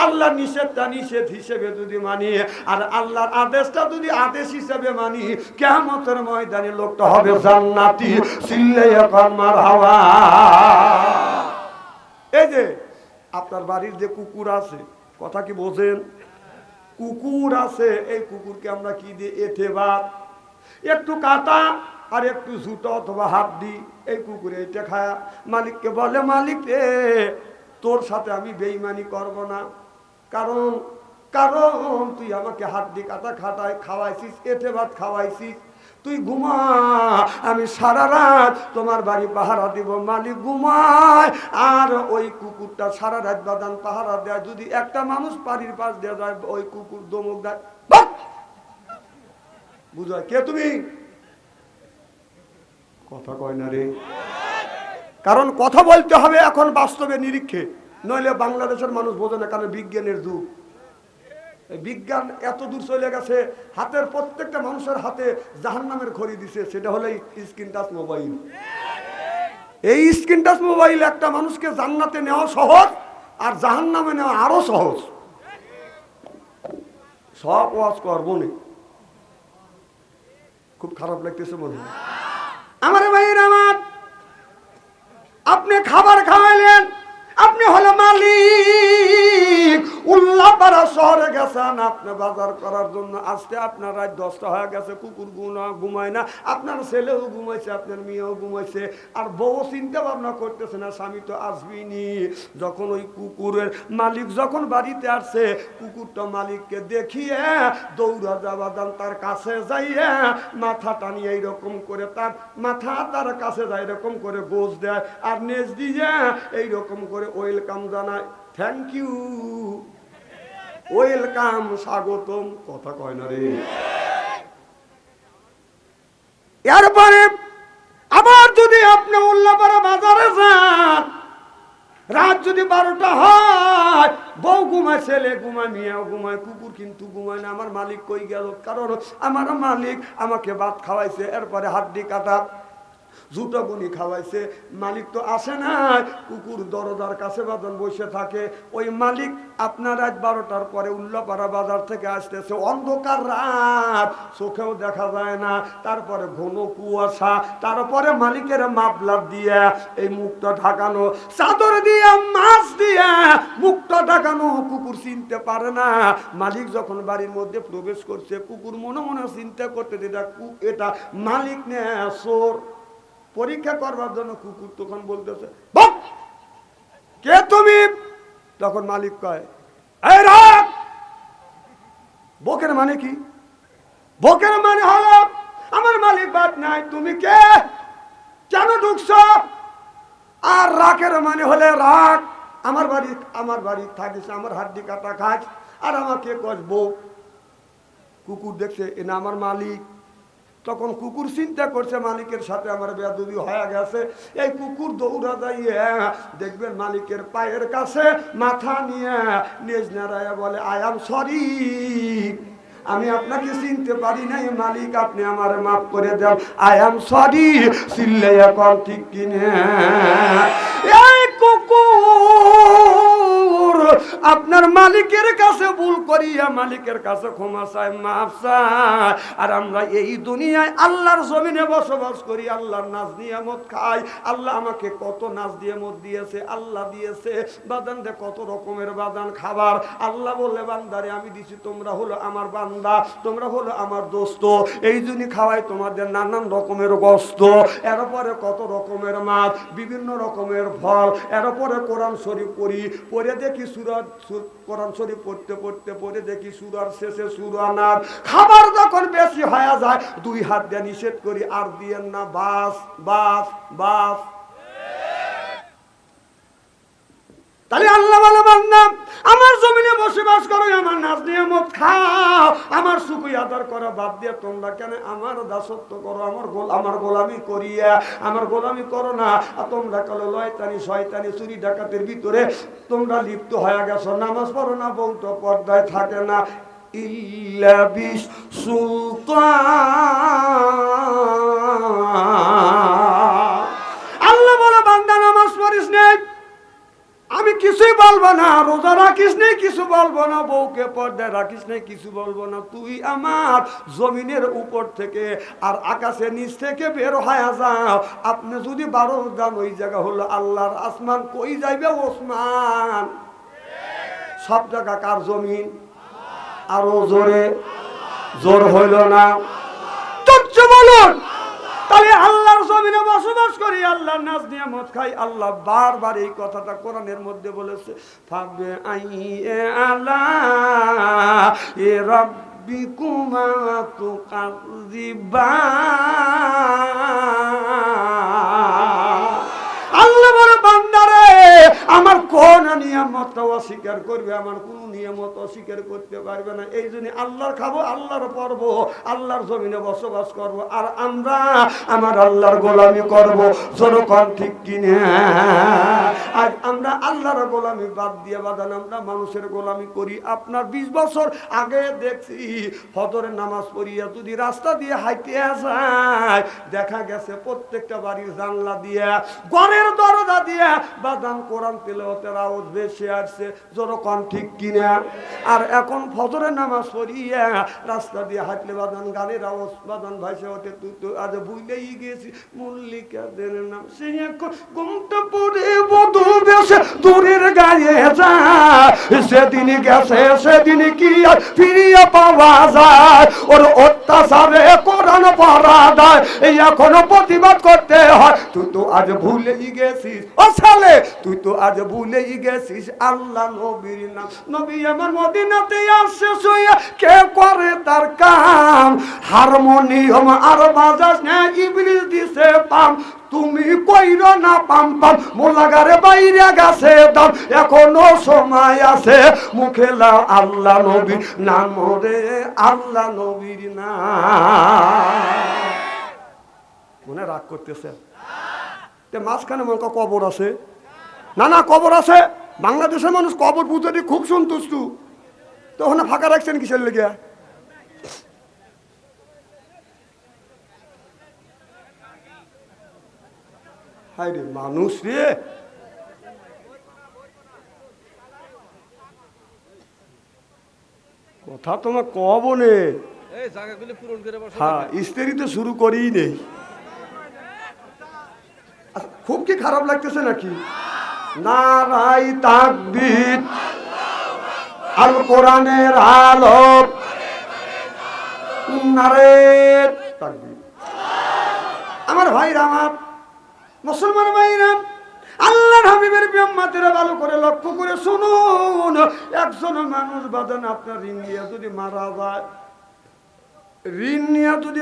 আল্লাহ নিষেধটা নিষেধ হিসেবে যদি মানি, আর আল্লাহর আদেশটা যদি আদেশ হিসেবে মানি, কিয়ামতের ময়দানে লোকটা হবে জান্নাতি। চিল্লাইয়া কর মারহাবা। এই যে আপনার বাড়ির যে কুকুর আছে, কথা কি বোঝেন? কুকুর আছে, এই কুকুরকে আমরা কি দিই? এঠে ভাত, একটু কাটা আর একটু জুতো অথবা হাত দিই, এই কুকুরে এটা খায়। মালিককে বলে, মালিক রে তোর সাথে আমি বেইমানি করব না, কারণ কারণ তুই আমাকে হাত দি কাটা খাটায় খাওয়াইছিস, এঠে ভাত খাওয়াইছিস, তুই ঘুমা, আমি সারা রাত তোমার বাড়ি পাহারা দিব। মালিক ঘুমায়, আর ওই কুকুরটা সারা রাত বাদান পাহারা দেয়। যদি একটা মানুষ বাড়ির পাশ দিয়ে যায়, ওই কুকুর দমক দেয়। বুঝায় কে তুমি? কথা কয় না রে। কারণ কথা বলতে হবে এখন বাস্তবে নিরীক্ষে, নইলে বাংলাদেশের মানুষ বোঝে না, কারণ বিজ্ঞানের যুগ। বিজ্ঞান এত দূর চলে গেছে, হাতের প্রত্যেকটা মানুষের হাতে জাহান্নামের ঘড়ি দিছে, সেটা হলো স্ক্রিন টাচ মোবাইল। এই স্ক্রিন টাচ মোবাইল একটা মানুষকে জান্নাতে নেওয়া সহজ, আর জাহান্নামে নেওয়া আরো সহজ। সব ওয়াজ করবো না, খুব খারাপ লাগতেছে মনে হয় আমার ভাইয়ের। আমার আপনি খাবার খাওয়াইলেন, আপনি হলো মালিক। উল্লাপাড়া শহরে গেছেন আপনি বাজার করার জন্য, আসতে আপনার রাত 10টা হয়ে গেছে, কুকুর ঘুমায় না, আপনার ছেলেও ঘুমাইছে, আপনার মেয়েও ঘুমাইছে, আর বউ চিন্তা ভাবনা করতেছে না স্বামী তো আসবিনি। যখন ওই কুকুরের মালিক যখন বাড়িতে আসছে, কুকুরটা মালিককে দেখিয়ে দৌড়া যাবাদান তার কাছে যাইয়া মাথা টানিয়ে এইরকম করে তার মাথা তার কাছে যায়, এরকম করে গোজ দেয়, আর নেজ দিয়ে এইরকম করে ওয়েলকাম জানায়, থ্যাংক ইউ, ওয়েলকাম, স্বাগতম। কথা কয় না রে। এরপরে আবার যদি আপনি উল্লাপাড়া বাজারে যান, রাত যদি 12টা হয়, বউ ঘুমায়, ছেলে ঘুমায়, মেয়েও ঘুমায়, কুকুর কিন্তু ঘুমায় না। আমার মালিক কই গেল? কারণ আমার মালিক আমাকে ভাত খাওয়াইছে, এরপরে হাড্ডি কাটা জুতো গুনি খাওয়াইছে, মালিক তো আসে না। কুকুর দরজার কাছে বাদন বসে থাকে। ওই মালিক আপনার রাত 12টার পরে উল্লাপাড়া বাজার থেকে আসতেছে, অন্ধকার রাত, চোখেও দেখা যায় না, তারপরে ঘন কুয়াশা, তারপরে মালিকের মাফলার দিয়ে এই মুখটা ঢাকানো, চাদর দিয়ে মাছ দিয়ে মুখটা ঢাকানো, কুকুর চিনতে পারে না। মালিক যখন বাড়ির মধ্যে প্রবেশ করছে, কুকুর মনে মনে চিন্তা করতে, এটা মালিক নে চোর। পরীক্ষা করবার জন্য কুকুর তখন বলতেছে, কে তুমি? তখন মালিক কয়, এই রাখ। বকের মানে কি? বকের মানে হলো আমার মালিক বাদ নাই, তুমি কে, কেন ঢুকছ? আর রাখের মানে হলে রাখ, আমার বাড়ি থাকিস, আমার হাড্ডি কাটা খাস, আর আমাকে কসবো। কুকুর দেখছে এ না আমার মালিক। তখন কুকুর চিন্তা করছে মালিকের সাথে আমার বেয়াদবি হয়ে গেছে। এই কুকুর দৌড়া যাইয়ে দেখবেন মালিকের পায়ের কাছে মাথা নিয়ে নিজ নাড়াইয়া বলে, আই এম সরি, আমি আপনাকে চিনতে পারি নাই মালিক, আপনি আমার মাফ করে দেন, আই এম সরি। চিল্লে এখন ঠিক কিনে এই কুকুর আপনার মালিকের কাছে ভুল করিয়া মালিকের কাছে ক্ষমা চায়, মাফ চায়। আর আমরা এই দুনিয়ায় আল্লাহর জমিনে বসবাস করি, আল্লাহর নাজ নিয়ামত খাই। আল্লাহ আমাকে কত নাজ নিয়ামত দিয়েছে, আল্লাহ দিয়েছে বাদান দে কত রকমের বাদান খাবার। আল্লাহ বললে, বান্দারে আমি দিছি, তোমরা হলো আমার বান্দা, তোমরা হলো আমার দোস্ত, এই জন্য খাওয়াই তোমাদের নানান রকমের গোশত, এরপরে কত রকমের মাছ, বিভিন্ন রকমের ফল, এরপরে কোরআন শরীফ পড়ে দেখি সূরা, কোরআন শরীফ পড়তে দেখি সূরার শেষে সূরা নার। খাবার যখন বেশি হয়ে যায়, 2 হাত দিয়ে নিষেধ করি, আর দিয়েন না, বাস বাস বাস। তাহলে আল্লাহ বলে, বান্দা আমার জমিনে বসবাস করো, আমার নাজ নিয়ামত খাও, আমার শুকরিয়া আদার করা বাদ দিয়ে তোমরা কেন আমার দাসত্ব করো, আমার গোলামি করিয়া আমার গোলামি করো না। আর তোমরা কালো লয়তানি শয়তানি চুরি ডাকাতের ভিতরে তোমরা লিপ্ত হয়ে গেছো, নামাজ পড়ো না, বউ তো পর্দায় থাকে না। ইল্লা বিস সুলতান, আল্লাহ বলে, বান্দা নামাজ পড়িস নেই, আমি কিছুই বলবো না, রোজা রাখিস নেই, কিছু বলবো না, বউকে পর্দায় রাখিস নেই, কিছু বলবো না, তুই আমার জমিনের উপর থেকে আর আকাশের নিচ থেকে বের হয়ে যাও। আপনি যদি 12 যান, ওই জায়গা হলো আল্লাহর আসমান। কই যাইবে ওসমান? সব জায়গা কার জমিন? আরো জোরে, জোর হইল না, তুচ্ছ বলুন। তাহলে আল্লাহর জমিনে বসবাস করি, আল্লাহর নাজ নিয়ামত খাই। আল্লাহ বারবার এই কথাটা কোরআনের মধ্যে বলেছে, ফাবে আইয়ে আলা এ রাব্বিকুমা তুকাযিবান। আল্লাহ বলে, বান্দারে আমার কোন নিয়ামত অস্বীকার করবে, আমার কোন নিয়ামত অস্বীকার করতে পারবে না। এই জন্য আল্লাহর খাবো, আল্লাহর পড়বো, আল্লাহর জমিনে বসবাস করব, আর আমরা আমার আল্লাহর গোলামি করব। জনগণ ঠিক কিনে? আজ আমরা আল্লাহর গোলামি বাদ দিয়ে বাদান আমরা মানুষের গোলামি করি। আপনার 20 বছর আগে দেখছি ফজরের নামাজ পড়িয়া যদি রাস্তা দিয়ে হাইটে যায়, দেখা গেছে প্রত্যেকটা বাড়ির জানলা দিয়ে, ঘরের দরজা দিয়ে বাদান কোরআন তিলাওয়াতের আওয়াজ বেশি আসছে। জনগণ ঠিক কিনা? আর এখন ফজরের নামাজ পড়িয়া রাস্তা দিয়ে হাঁটলে বাদান গানের আওয়াজ বাদান ভাইসে ওঠে। তুই তো আজ ভুলেই গেছি মল্লিকাদের নাম, সে এখন ঘুমটা পড়ে বধু বেশে দূরের গায়ে যায়। সেদিন গেছে, সেদিন কি আর ফিরিয়ে পাওয়া যায়? ওর অত্যাচারে কোরআন পড়া দেয়, এই এখনো প্রতিবাদ করতে হয়। তুই তো আজ ভুলেই গেছিস, ও ছেলে তুই তো আজ ভুলেই গেছিস আল্লাহ নবীর নাম। নবী আমার মদিনাতে আসছে শুয়ে, কে করে তার কাম? হারমোনিয়াম আর বাজাস না, ইবলিস দিছে পাম। তুমি কইর না পাম পাম, মোলাগারে বাইরে গেছে দাম, এখনো সময় আছে, মুখে লাও আল্লাহ নবীর নাম রে, আল্লাহ নবীর নাম। মনে রাগ করতেছে মাঝখানে মনে কবর আছে না না কবর আছে বাংলাদেশের মানুষ কবর পুজোটি খুব সন্তুষ্ট তো ওখানে ফাঁকা রাখছেন কিসের লেগে হাই রে মানুষ রে কথা তোমার কব নে হ্যাঁ স্ত্রী তো শুরু করেই নেই খুব কি খারাপ লাগতেছে নাকি নারাই তাকবীর আল কোরআনের আলো নারে তাকবীর আমার ভাইরা আমার মুসলমান ভাইরা আল্লাহর হাবিবের বিম্মাতেরা ভালো করে লক্ষ্য করে শুনুন একজন মানুষ বাদান আপনার ঋণ নিয়ে যদি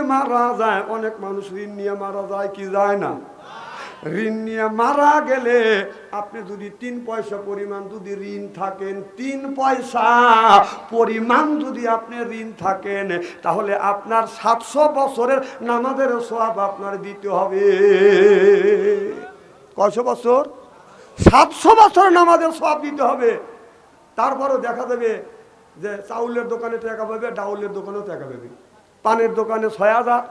মারা যায় অনেক মানুষ ঋণ নিয়ে মারা যায় কি যায় না ঋণ নিয়ে মারা গেলে আপনি যদি 3 পয়সা পরিমাণ যদি ঋণ থাকেন 3 পয়সা পরিমাণ যদি আপনি ঋণ থাকেন তাহলে আপনার 700 বছরের নামাজের সওয়াব আপনার দিতে হবে কয়শো বছর 700 বছরের নামাজের সওয়াব দিতে হবে তারপরও দেখা যাবে যে চাউলের দোকানে টাকা পাবে ডাউলের দোকানেও টাকা পাবে পানের দোকানে 6,000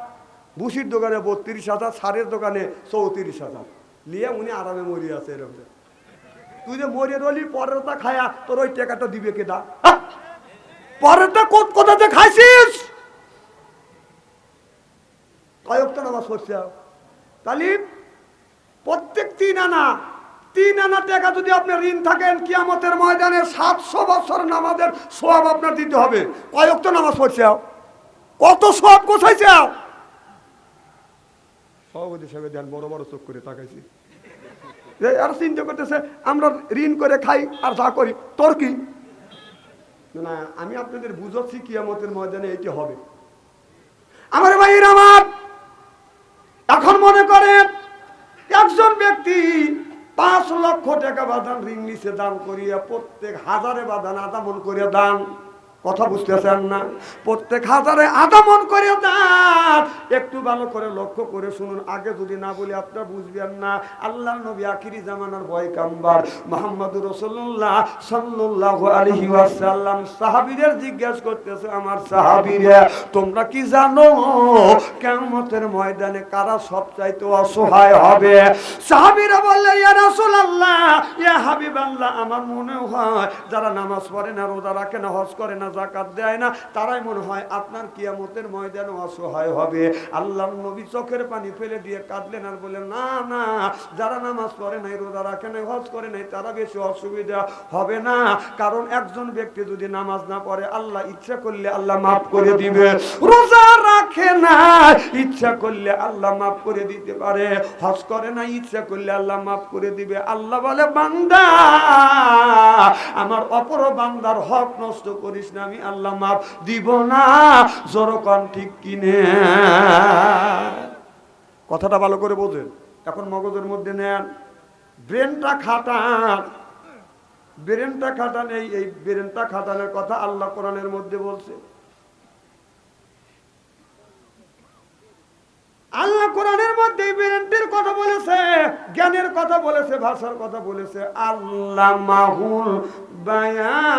বুসির দোকানে 32,000 সারের দোকানে 34,000 নিয়ে উনি আরামে মরিয়ে আছে এরকম তুই যে মরিয়ে রলি পরেরটা খায়া তোর ওই টাকাটা দিবে কেটা পরেরটা কোথাতে খাইছিস কয়েক তো নামাজ পড়ছে তাহলে প্রত্যেক 3 আনা টাকা যদি আপনার ঋণ থাকেন কিয়ামতের ময়দানে 700 বছর নামাজের সওয়াব আপনার দিতে হবে কয়েক তো নামাজ পড়ছে কত সওয়াব কোথায় চাও সভাপতি সাহেব দেন বড় বড় চোখ করে তাকাইছি আর চিন্তা করতেছে আমরা ঋণ করে খাই আর যা করি তোর কি না আমি আপনাদের বুঝাচ্ছি কিয়ামতের ময়দানে এটি হবে আমার ভাইয়ের আমার এখন মনে করেন একজন ব্যক্তি 5 লক্ষ টাকা বাদান ঋণ নিচে দান করিয়া প্রত্যেক 1000 বাদান আধা মন করিয়া দান কথা বুঝতেছেন না প্রত্যেক 1000 আধা মন করে দান একটু ভালো করে লক্ষ্য করে শুনুন আগে যদি না বলি আপনারা বুঝবেন না আল্লাহর নবী আখিরি জামানার পয়গম্বর মুহাম্মদুর রাসূলুল্লাহ সাল্লাল্লাহু আলাইহি ওয়াসাল্লাম সাহাবীদের জিজ্ঞাসা করতেছে আমার সাহাবীরা তোমরা কি জানো কিয়ামতের ময়দানে কারা সবচাইতে অসহায় হবে সাহাবীরা বললেন ইয়া রাসূলুল্লাহ ইয়া হাবিবাল্লাহ আমার মনে হয় যারা নামাজ পড়ে না রোজা রাখে না হজ করে না যাকাত দেয় না তারাই মনে হয় আপনার কিয়ামতের ময়দানে অসহায় হবে আল্লাহর নবী চোখের পানি ফেলে দিয়ে কাঁদলেন আর বললেন না না যারা নামাজ পড়ে নাই রোজা রাখে নাই হজ করে নাই তারা বেশি অসুবিধা হবে না কারণ একজন ব্যক্তি যদি নামাজ না পড়ে আল্লাহ ইচ্ছা করলে আল্লাহ মাফ করে দিবে রোজা রাখে না ইচ্ছা করলে আল্লাহ মাফ করে দিতে পারে হজ করে না ইচ্ছা করলে আল্লাহ মাফ করে দিবে আল্লাহ বলে বান্দা আমার অপর বান্দার হক নষ্ট করিস না আমি আল্লাহ মাফ দিব না জোরকান ঠিক কিনে কথাটা ভালো করে বোঝেন এখন মগজের মধ্যে নেন ব্রেনটা খাটান এই ব্রেনটা খাটানোর কথা আল্লাহ কোরআনের মধ্যে বলছে আল্লাহ কোরআনের মধ্যে ব্রেনের কথা বলেছে জ্ঞানের কথা বলেছে ভাষার কথা বলেছে আল্লামাহুল বায়ান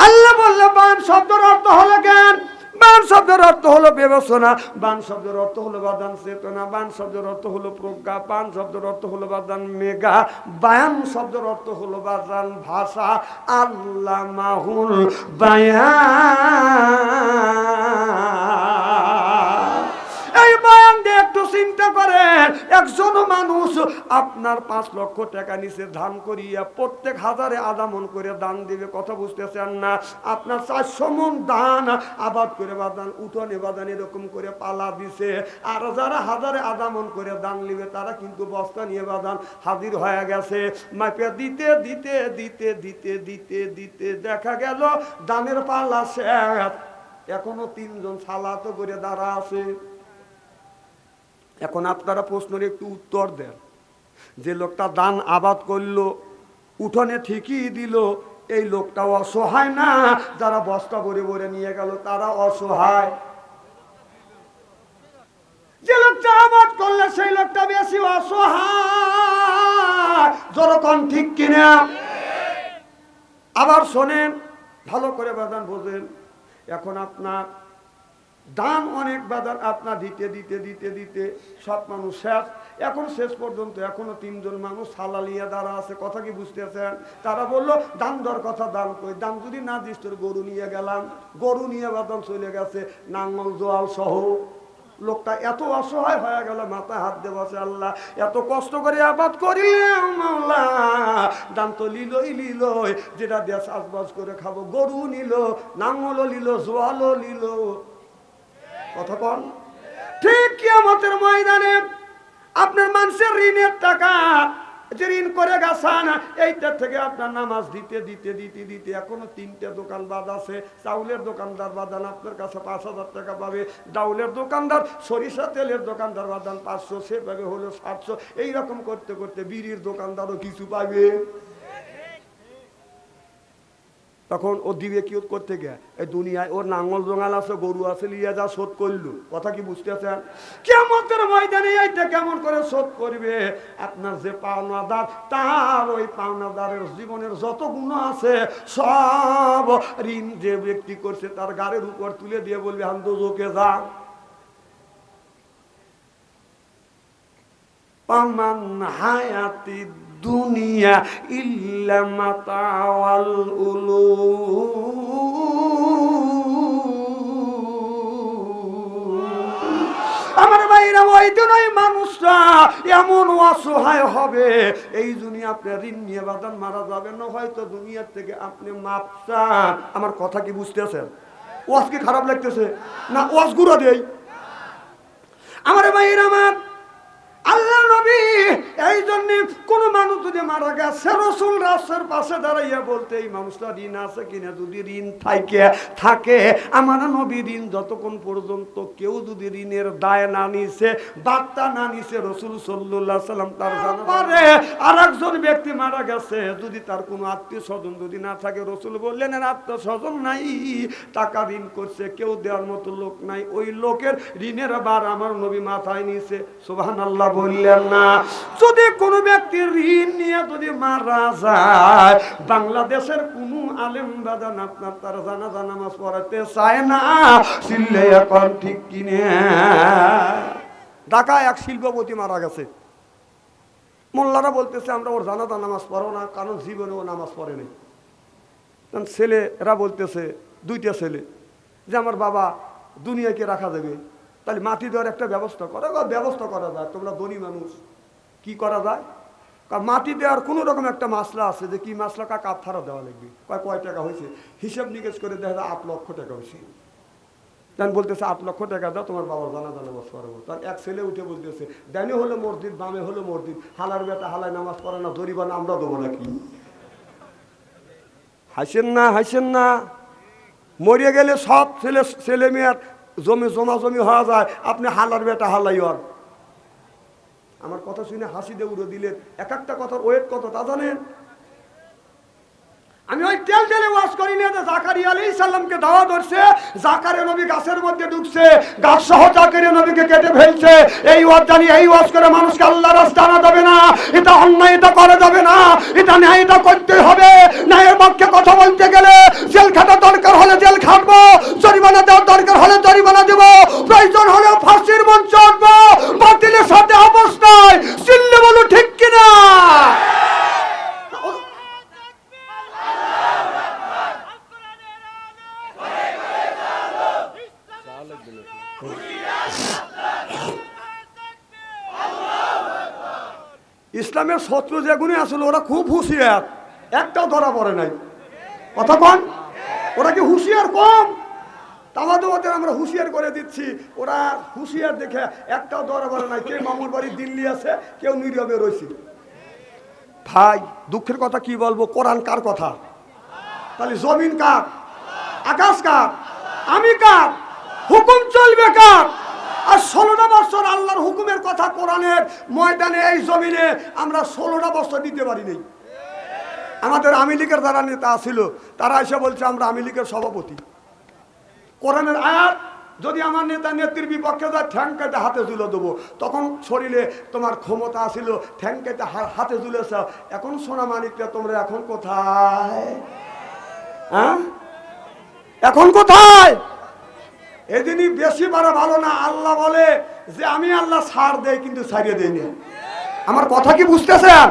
আল্লাহ বললে বান শব্দের অর্থ হলো জ্ঞান বান শব্দের অর্থ হলো বিবেচনা বান শব্দের অর্থ হলো বাদান চেতনা বান শব্দের অর্থ হলো প্রজ্ঞা বান শব্দের অর্থ হলো বাদান মেঘা বায়ান শব্দের অর্থ হলো বাদান ভাষা আল্লামাহুল বায়ান এই বায়ান দিয়ে একটু চিন্তা করেন একজন মানুষ আপনার 5 লক্ষ টাকা নিচে দান করিয়া প্রত্যেক 1000 আধা মন করে দান দিবে কথা বুঝতেছেন না আপনার 400 মন দান আবাদ করে বাদান উঠোনে বাদান এরকম করে পালা দিছে আর যারা 1000 আধা মন করে দান নিবে তারা কিন্তু বস্তা নিয়ে বাদান হাজির হয়ে গেছে মাপে দিতে দিতে দিতে দিতে দিতে দিতে দেখা গেল দানের পালা শেষ এখনো 3 জন সালাত করে দাঁড়া আছে এখন আপনারা প্রশ্নের একটু উত্তর দেন যে লোকটা দান আবাদ করলো উঠোনে ঠিকই দিল এই লোকটাও অসহায় না, যারা বস্তা ভরে ভরে নিয়ে গেল তারা অসহায়। যে লোকটা আবাদ করলে সেই লোকটা বেশি অসহায়। যখন ঠিক কিনা? আবার শোনেন ভালো করে বাদান বোঝেন, এখন আপনার দান অনেক বাজার আপনার দিতে দিতে দিতে দিতে সব মানুষ শেষ। এখন শেষ পর্যন্ত এখনো 3 জন মানুষ সালালিয়া দ্বারা আছে। কথা কি বুঝতেছেন? তারা বললো দান দর কথা, দান কই, দান যদি না দিস তোর গরু নিয়ে গেলাম। গরু নিয়ে বাদাম চলে গেছে নাঙ্গল জোয়াল সহ। লোকটা এত অসহায় হয়ে গেল, মাথা হাত দিয়ে বসে, আল্লাহ এত কষ্ট করে আবাদ করিলাম মাওলা, দান তো লিলই লিলই, যেটা দিয়ে চাষবাস করে খাবো। গরু নিল, নাঙ্গলও নিল, জোয়ালও নিল। কথা কন ঠিক? কিয়ামতের ময়দানে আপনার মানুষের ঋণের টাকা যে ঋণ করে গেছেন, এইটা থেকে আপনার নামাজ দিতে দিতে দিতে দিতে এখনো 3টে দোকান বাদ আছে। চাউলের দোকানদার বাদান আপনার কাছে 5,000 টাকা পাবে, ডাউলের দোকানদার, সরিষা তেলের দোকানদার বাদান 500, সেভাবে হলো 700। এইরকম করতে করতে বিড়ির দোকানদারও কিছু পাবে। তখন ও দিবে কি করতে গিয়ে? এই দুনিয়ায় ওর নাঙ্গল জোঙাল আছে, গরু আছে, লিয়ে যা শোধ করলো। কথা কি বুঝতেছেন? কিয়ামতের ময়দানে এইটা কেমন করে শোধ করবে? আপনার যে পাওনাদার, তার ওই পাওনাদারের জীবনের যত গুণ আছে সব ঋণ যে ব্যক্তি করছে তার গাড়ির উপর তুলে দিয়ে বলবে হাম দোজখে যা। পামান হায়াতি দুনিয়া ইল্লা মাতাওয়াল উলুম। আমার ভাইরা, ওই দিন ওই মানুষটা এমন অসহায় হবে, এই দুনিয়া আপনি ঋণ নিয়ে বাদান মারা যাবেন না, হয়তো দুনিয়ার থেকে আপনি মাপ চান। আমার কথা কি বুঝতেছেন? ওয়াজ কি খারাপ লাগতেছে না? ওয়াজ গুঁড়ো দেই। আমার ভাইরা, আমার আল্লাহ নবী এই জন্য কোন মানুষ যদি মারা গেছে, রাসূল রাস্তার পাশে দাঁড়াইয়া বলতে, এই মানুষটা ঋণ আছে কিনা। যদি ঋণ থাকে, আমার নবী ঋণ যতক্ষণ পর্যন্ত কেউ যদি ঋণের দায় না নিছে, বার্তা না নিছে, রাসূল সাল্লাল্লাহু আলাইহি সাল্লাম তার জানা পারে। আর একজন ব্যক্তি মারা গেছে, যদি তার কোনো আত্মীয় স্বজন যদি না থাকে, রাসূল বললেন এর আত্মীয় স্বজন নাই, টাকা ঋণ করছে, কেউ দেওয়ার মতো লোক নাই, ওই লোকের ঋণের ভার আমার নবী মাথায় নিছে। সুবহানাল্লাহ বললেন না? যদি কোনো ব্যক্তি ঋণ নিয়ে যদি মারা যায়, বাংলাদেশের কোন আলেম বাদান আপনার তার জানাজা নামাজ পড়াতে চায় না। চিল্লে এখন ঠিক কিনে? ঢাকায় এক শিল্পপতি মারা গেছে, মোল্লারা বলতেছে আমরা ওর জানাজা নামাজ পড়ো না, কারণ জীবনে ও নামাজ পড়ে নেই। ছেলেরা বলতেছে, 2টা ছেলে, যে আমার বাবা দুনিয়াকে রাখা যাবে, তাহলে মাটি দেওয়ার একটা ব্যবস্থা করো। ব্যবস্থা করা যায়, তোমরা ধনী মানুষ, কি করা যায়? কারণ মাটি দেওয়ার কোনো রকম একটা মাসলা আছে, যে কি মাসলা কাফারা দেওয়া লাগবে। কয় টাকা হয়েছে? হিসাব নিকেশ করে দেখা যায় 8 লক্ষ টাকা হয়েছে। দেন বলতেছে 8 লক্ষ টাকা দাও, তোমার বাবার জানাজা নামাজ পড়াবো। তার এক ছেলে উঠে বলতেছে, ডানে হলো মসজিদ, বামে হলো মসজিদ, হালার বেটা হালায় নামাজ পড়ে না, জরিমানা আমরা দেবো নাকি? হাসেন না, হাসেন না। মরিয়ে গেলে সব ছেলে মেয়ের জমি জমি হওয়া যায়, আপনি হালার বেটা হালাই হন। আমার কথা শুনে হাসি দিয়ে উড়ে দিলেন। এক একটা কথার ওয়েট কত তা জানেন? আমি ওই তেলে ওয়াজ করি না যে জাকারিয়া আলাইহিস সালামকে দাওয়া ধরছে, জাকারিয়া নবী গাছের মধ্যে ঢুকছে, গাছ সহ জাকারিয়া নবীকে কেটে ফেলছে। এই ওয়াজ জানি, এই ওয়াজ করে মানুষকে আল্লাহর রাস্তা আনা যাবে না, এটা অন্যায়, এটা করা যাবে না, এটা ন্যায়, এটা করতে হবে। ন্যায়ের পক্ষে কথা বলতে গেলে জেল খাটা দরকার হলে জেল খাটবো, জরিমানা দেওয়ার দরকার হলে জরিমানা দেব, প্রয়োজন হলে ফাঁসির মঞ্চে উঠবো, বাতিলের সাথে অবস্থায়। চিল্লে বলো ঠিক কিনা? ইসলামের শত্রু যেগুলো আসলে ওরা খুব হুঁশিয়ার, একটাও ধরা পড়ে নাই। কথা কন, ওরা কি হুঁশিয়ার কম? তাহলে ওদের আমরা হুঁশিয়ার করে দিচ্ছি, ওরা হুঁশিয়ার দেখে একটাও ধরা পড়ে নাই। কেউ মামুর বাড়ি দিল্লি আছে, কেউ নীরবে রয়েছে। ভাই দুঃখের কথা কি বলবো, কোরআন কার কথা? তাহলে জমিন কার? আকাশ কার? আমি কার? হুকুম চলবে কার? আর 16টা বছর আল্লাহর হুকুমের কথা কোরআনের ময়দানে এই জমিনে আমরা 16টা বছর দিতে পারি নাই। আমাদের আওয়ামী লীগের যারা নেতা ছিল তারা এসে বলছে আমরা আওয়ামী লীগের সভাপতি। কোরআনের আয়াত যদি আমার নেতা নেত্রীর বিপক্ষে যায় ঠ্যাং কেটে হাতে তুলে দেবো। তখন শরীরে তোমার ক্ষমতা ছিল, ঠ্যাং কেটে হাতে তুলেছ। এখন সোনা মানিকরা তোমরা এখন কোথায়? হ্যাঁ, এখন কোথায়? এদিনই বেশি বাড়া ভালো না। আল্লাহ বলে যে আমি আল্লাহ ছাড় দেয় কিন্তু ছাড়িয়ে দেয়নি। আমার কথা কি বুঝতেছেন?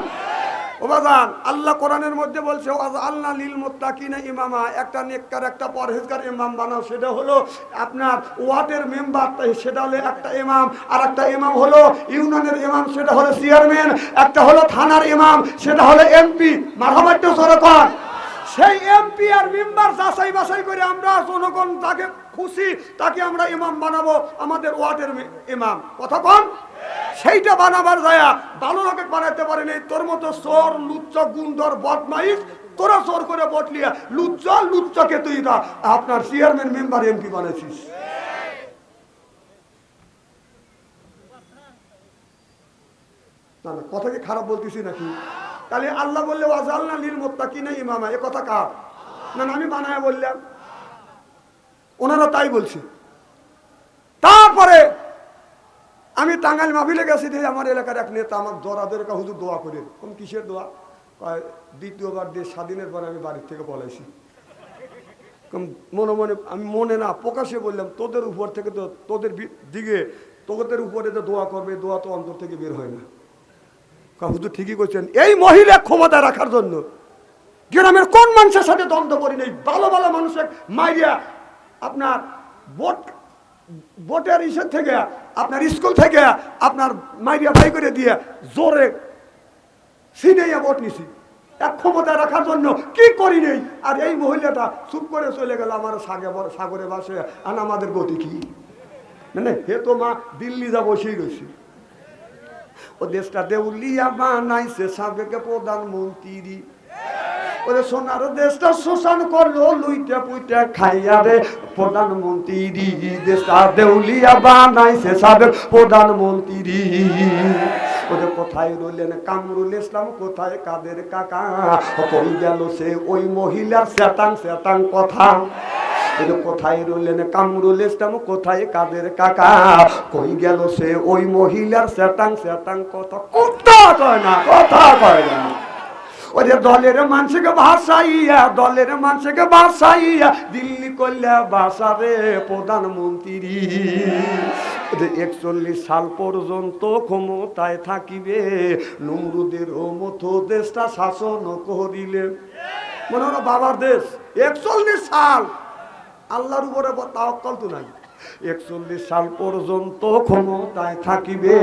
ও বাজান, আল্লাহ কোরআনের মধ্যে বলছে আল্লাহ লিল মুত্তাকিনা ইমামা, একটা নেককার একটা পরহেজগার ইমাম বানাও। সেটা হলো আপনার ওয়ার্ডের মেম্বার, সেটা হলো একটা ইমাম। আর একটা ইমাম হলো ইউনিয়নের ইমাম, সেটা হলো চেয়ারম্যান। একটা হলো থানার ইমাম, সেটা হলো এমপি। মারহাবাট্য সরকার সেই এমপি আর মেম্বার যাচাই বাছাই করে আমরা জনগণ তাকে খুশি তাকে আমরা ইমাম বানাবো, আমাদের ওয়ার্ডের ইমাম। কথা কোন? সেইটা বানাবার যায় ভালো লোকে বানাইতে পারেনি। তোর মতো চোর লুচ্চ গুন্ডর বদমাইশ তোরা চোর করে বটলিয়া লুচ্চকে তুই আপনার চেয়ারম্যান মেম্বার এমপি বানাইছিস। না না, কথা কি খারাপ বলতেছি নাকি? তাহলে আল্লাহ বললে ওয়াজালনা লিল মুত্তাকিনা ইমামা, এ কথা কার? না আমি বানায় বললাম, ওনারা তাই বলছে। তারপরে আমি টাঙ্গাইল মাহফিলে গেছি, দিয়ে আমার এলাকার এক নেতা আমার দরাদের হুজুর দোয়া করে। কোন কিসের দোয়া? দ্বিতীয়বার দেশ স্বাধীনের পরে আমি বাড়ির থেকে পলাইছি। মনে মনে আমি মনে না প্রকাশে বললাম, তোদের উপর থেকে তো তোদের দিকে তোদের উপরে তো দোয়া করবে, দোয়া তো অন্তর থেকে বের হয় না। হুজুর ঠিকই করছেন। এই মহিলা ক্ষমতা রাখার জন্য গ্রামের কোন মানুষের সাথে দ্বন্দ্ব করি নেই, ভালো ভালো মানুষের মাইয়া আপনার ভোটের ইসের থেকে আপনার স্কুল থেকে আপনার মাইয়া বাই করে দিয়ে জোরে সিনেইয়া ভোট নিছি এক ক্ষমতা রাখার জন্য। কি করি নেই। আর এই মহিলাটা চুপ করে চলে গেল আমার সাগরে বাসে। আর আমাদের গতি কি? মানে হে তো মা দিল্লি যা বসেই রয়েছে। ও দেশটা দেউলিয়া বানাইছে সাবেক প্রধানমন্ত্রী। ওরে সোনার দেশটা শোষণ করলো লুইটা পুইটা খাইয়া রে প্রধানমন্ত্রী। দেশটা দেউলিয়া বানাইছে সাবেক প্রধানমন্ত্রী। ওদের কোথায় রইলেন কামরুল ইসলাম, কোথায় কাদের কাকা? কই গেল সে ওই মহিলার শ্যাতাং কথা? কোথায় রইলেন কামরুল ইসলাম, কোথায় কাদের কাকা? কই গেল সে ওই মহিলার শ্যাতাং কথা? কথা কয় না, কথা কয় না। ওই যে দলের মানুষকে ভাসাইয়া দিল্লি করলে বাসারে প্রধানমন্ত্রী। 41 সাল পর্যন্ত ক্ষমতায় থাকিবে, নমরুদের মতো দেশটা শাসন করিলে। মনে হলো বাবার দেশ। 41 সাল আল্লাহর উপরে তাওয়াক্কুল তো নাই। 41 সাল পর্যন্ত ক্ষমতায় থাকিবে,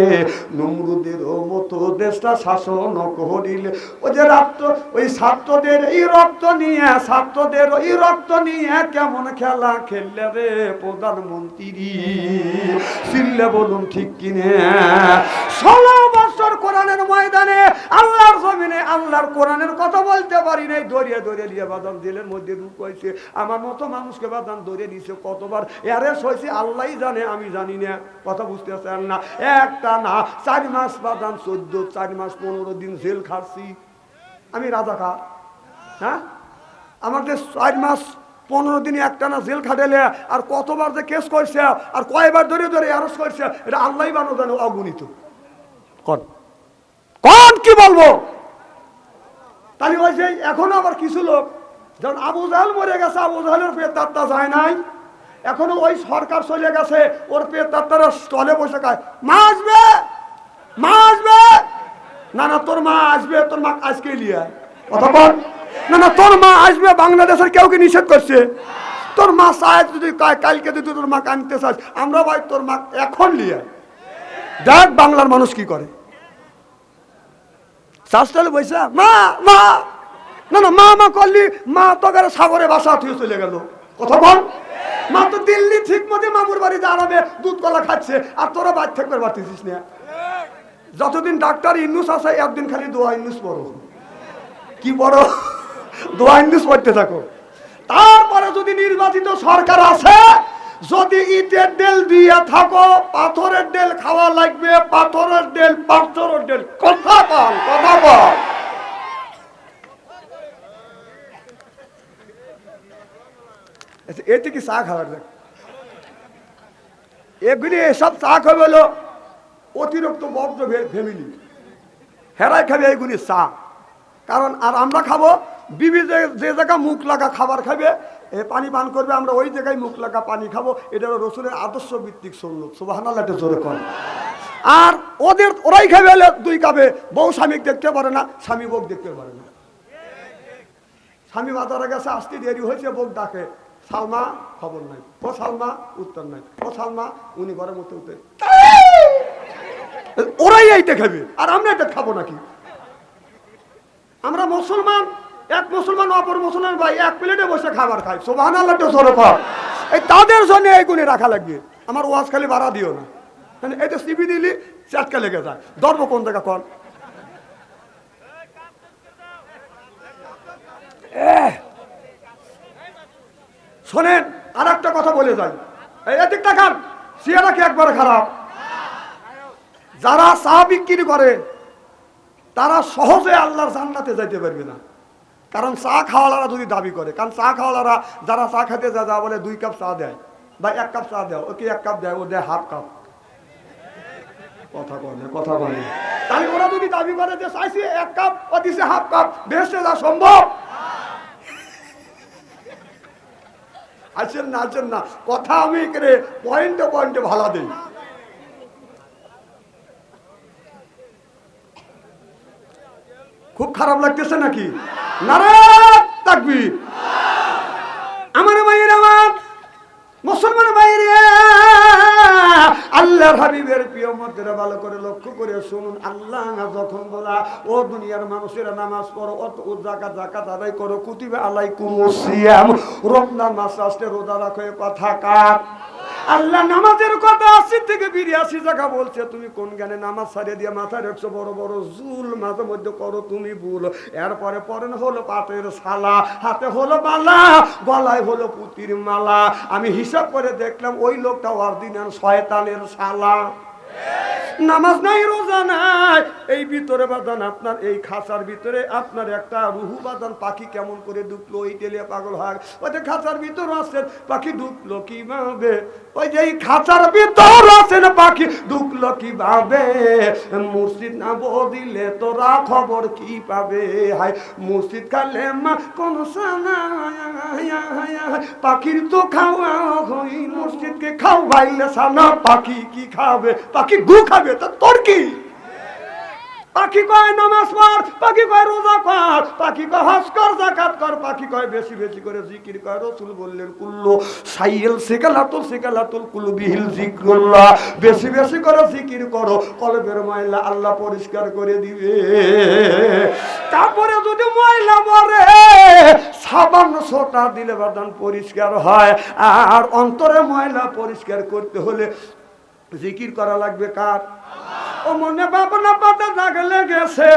নমরুদের মতো দেশটা শাসন করিলে। ওই যে ওই ছাত্রদের এই রক্ত নিয়ে কেমন খেলা খেললে রে প্রধানমন্ত্রী। চিল্লে বলুন ঠিক কিনে? 16 বছর কোরআনের ময়দানে আল্লাহর জমিনে আল্লাহর কোরআনের কথা বলতে পারি নাই। দরিয়া নিয়ে বাদাম জেলের মধ্যে ঢুকাইছে। আমার মতো মানুষকে বাদাম ধরে দিয়েছে কতবার, অ্যারেস্ট হয়েছে আল্লাহ জানে, আমি জানি না। কথা বুঝতে চান না? একটা না 4 মাস বাদাম 4 মাস 15 দিন জেল খাচ্ছি আমি। রাজাকার? হ্যাঁ, আমাকে 4 মাস 15 দিন একটা না জেল খাটেলে। আর কতবার যে কেস করছে আর কয়বার ধরে অ্যারেস্ট করছে, এটা আল্লাহ বানো জানো, অগণিত। কোন কি বলবো? তাহলে ওই যে এখনো আবার কিছু লোক, যখন আবু জাহেল মরে গেছে, আবু জাহেলের পেট তাত্তা যায় নাই, এখনো ওই সরকার চলে গেছে, ওর পেট তাত্তারা স্টলে বসে খায়। মা আসবে না না, তোর মা আসবে, তোর মা আজকে লিয়া। কথা বল না, তোর মা আসবে। বাংলাদেশের কেউ কি নিষেধ করছে? তোর মা চায় যদি কালকে যদি তোর মা আনতে চাস, আমরা ভাই তোর মা এখন লিয়া। দেখ বাংলার মানুষ কি করে। শাস্তালে বৈশা মা না করলি, মা তো সাগরে বাসা থুয়ে চলে গেল। কথা বল। মা তো দিল্লি ঠিক মতো মামুর বাড়িতে আরামে দুধ কলা খাচ্ছে, আর তোরা বাড়ি থাকবে পারতেছিস না। যতদিন ডাক্তার ইন্নুস আছে, একদিন খালি দোয়া ইন্নুস পড়ো। কি পড়ো? দোয়া ইন্নুস পড়তে থাকো। তারপরে যদি নির্বাচিত সরকার আছে, যদি ইটের ডেল দিয়ে থাকো, পাথরের ডেল খাওয়া লাগবে। পাথরের ডেল। কথা বল। এতে কি চা খাওয়ার দেখ এগুলি এসব চা খাবে হলো অতিরিক্ত বদ্ধ ফ্যামিলি, হেরাই খাবে এইগুলি চা। কারণ আর আমরা খাবো বিবি যে জায়গা মুখ লাগা খাবার খাবে, পানি পান করবে, আমরা ওই জায়গায় মুখ লাগা পানি খাবো। এটা হলো রসুলের আদর্শ ভিত্তিক সুন্নাত। সুবহানাল্লাহ, এটা জোরে কর। আর ওরাই খাবে হলে দুই কাপে, বউ স্বামীকে দেখতে পারে না, স্বামী বউ দেখতে পারে না। স্বামী বাজারে গেছে, আসতে দেরি হয়েছে, বউ ডাকে, সালমা, খবর নাই। ও সালমা, উত্তর নাই। ও সালমা, উনি ঘরের মধ্যে উঠে, ওরাই এইটা খাবে আর আমরা এটা খাবো নাকি? আমরা মুসলমান, এক মুসলমান অপর মুসলমান ভাই এক প্লেটে বসে খাবার খাই। সুবহানাল্লাহ, এই তাদের জন্য এইগুলি রাখা লাগবে। আমার ওয়াজ খালি ভাড়া দিও না, এটা সিবি দিলি চাটকা লেগে যায়। ধরবো কোন জায়গা কল? শোনেন, আর একটা কথা বলে যাই, এদিক দেখান, সিয়ারা কি একবারে খারাপ? যারা চা বিক্রি করে তারা সহজে আল্লাহর জান্নাতে যাইতে পারবে না। কারণ চা খাওয়ালারা যদি দাবি করে, কারণ চা খাওয়ালারা যারা চা খেতে যা বলে 2 কাপ চা দেয় বা 1 কাপ চা দেয়, ওকে 1 কাপ দেয়, ও দেয় ½ কাপ। কথা বলে তাহলে ওরা যদি দাবি করে যে চাইছি 1 কাপ, ও দিছে ½ কাপ, বেহেশতে যা সম্ভব? আসেন না, কথা আমি করে পয়েন্টে ভালো দিই। খুব খারাপ লাগতেছে নাকি? নারে তাকবীর! আমার ভাইয়ের, আমার মুসলমান ভাইয়ের, আল্লাহর হাবিবের প্রিয় মধ্যে ভালো করে লক্ষ্য করে শুনুন। আল্লাহ যখন বলা, ও দুনিয়ার মানুষেরা নামাজ পড়ো, ও যাকাত আদায় করো, কুতিবা আলাইকুমুস সিয়াম, রমজান মাস আসলে রোজা রাখো, কথা কার? আল্লাহ নামাজের কথা 80 থেকে 82 জায়গা বলছে। তুমি কোন জ্ঞানে নামাজ ছাড়িয়ে দিয়ে মাথায় রাখছো বড় বড় জুল, মাঝে মধ্যে করো তুমি ভুল। এরপরে পরেন হলো পাটের ছালা, হাতে হলো মালা, গলায় হলো পুতির মালা। আমি হিসাব করে দেখলাম ওই লোকটা অরিজিনাল শয়তানের শালা। নামাজ নাই, রোজা নাই, এই ভিতরে বাদান আপনার এই খাঁচার ভিতরে আপনার একটা রুহু বাদান, পাখি কেমন করে ঢুকলো ওই তেলিয়া পাগল হয়। ওই যে খাঁচার ভিতর আছেন, পাখি ঢুকলো কিভাবে? ওই যে খাঁচার ভিতর আছেন, পাখি ঢুকলো কিভাবে? মসজিদ না বদিলে তোরা খবর কি পাবে? হাই মসজিদ কালেমা কোন সানা, পাখির তো খাওয়া হই, মসজিদকে খাও ভাইলে সানা, পাখি কি খাবে? পাখি গু খাবে, তা তোর কি? পাখি কয় নামাজ পড়, পাখি কয় রোজা কর, পাখি কয় হজ কর, যাকাত কর, পাখি কয় বেশি বেশি করে জিকির কর। রাসূল বললেন কুল্লু সাইল সিকালাতুল কুলবিহিল যিকরুল্লাহ, বেশি বেশি করে জিকির করো, কলবের ময়লা আল্লাহ পরিষ্কার করে দিবে। তারপরে যদি ময়লা মরে, সাবান সোটা দিলে বাদান পরিষ্কার হয়। আর অন্তরে ময়লা পরিষ্কার করতে হলে জিকির করা লাগবে কার? ও মনে বাবলা পাতে দাগ লেগেছে,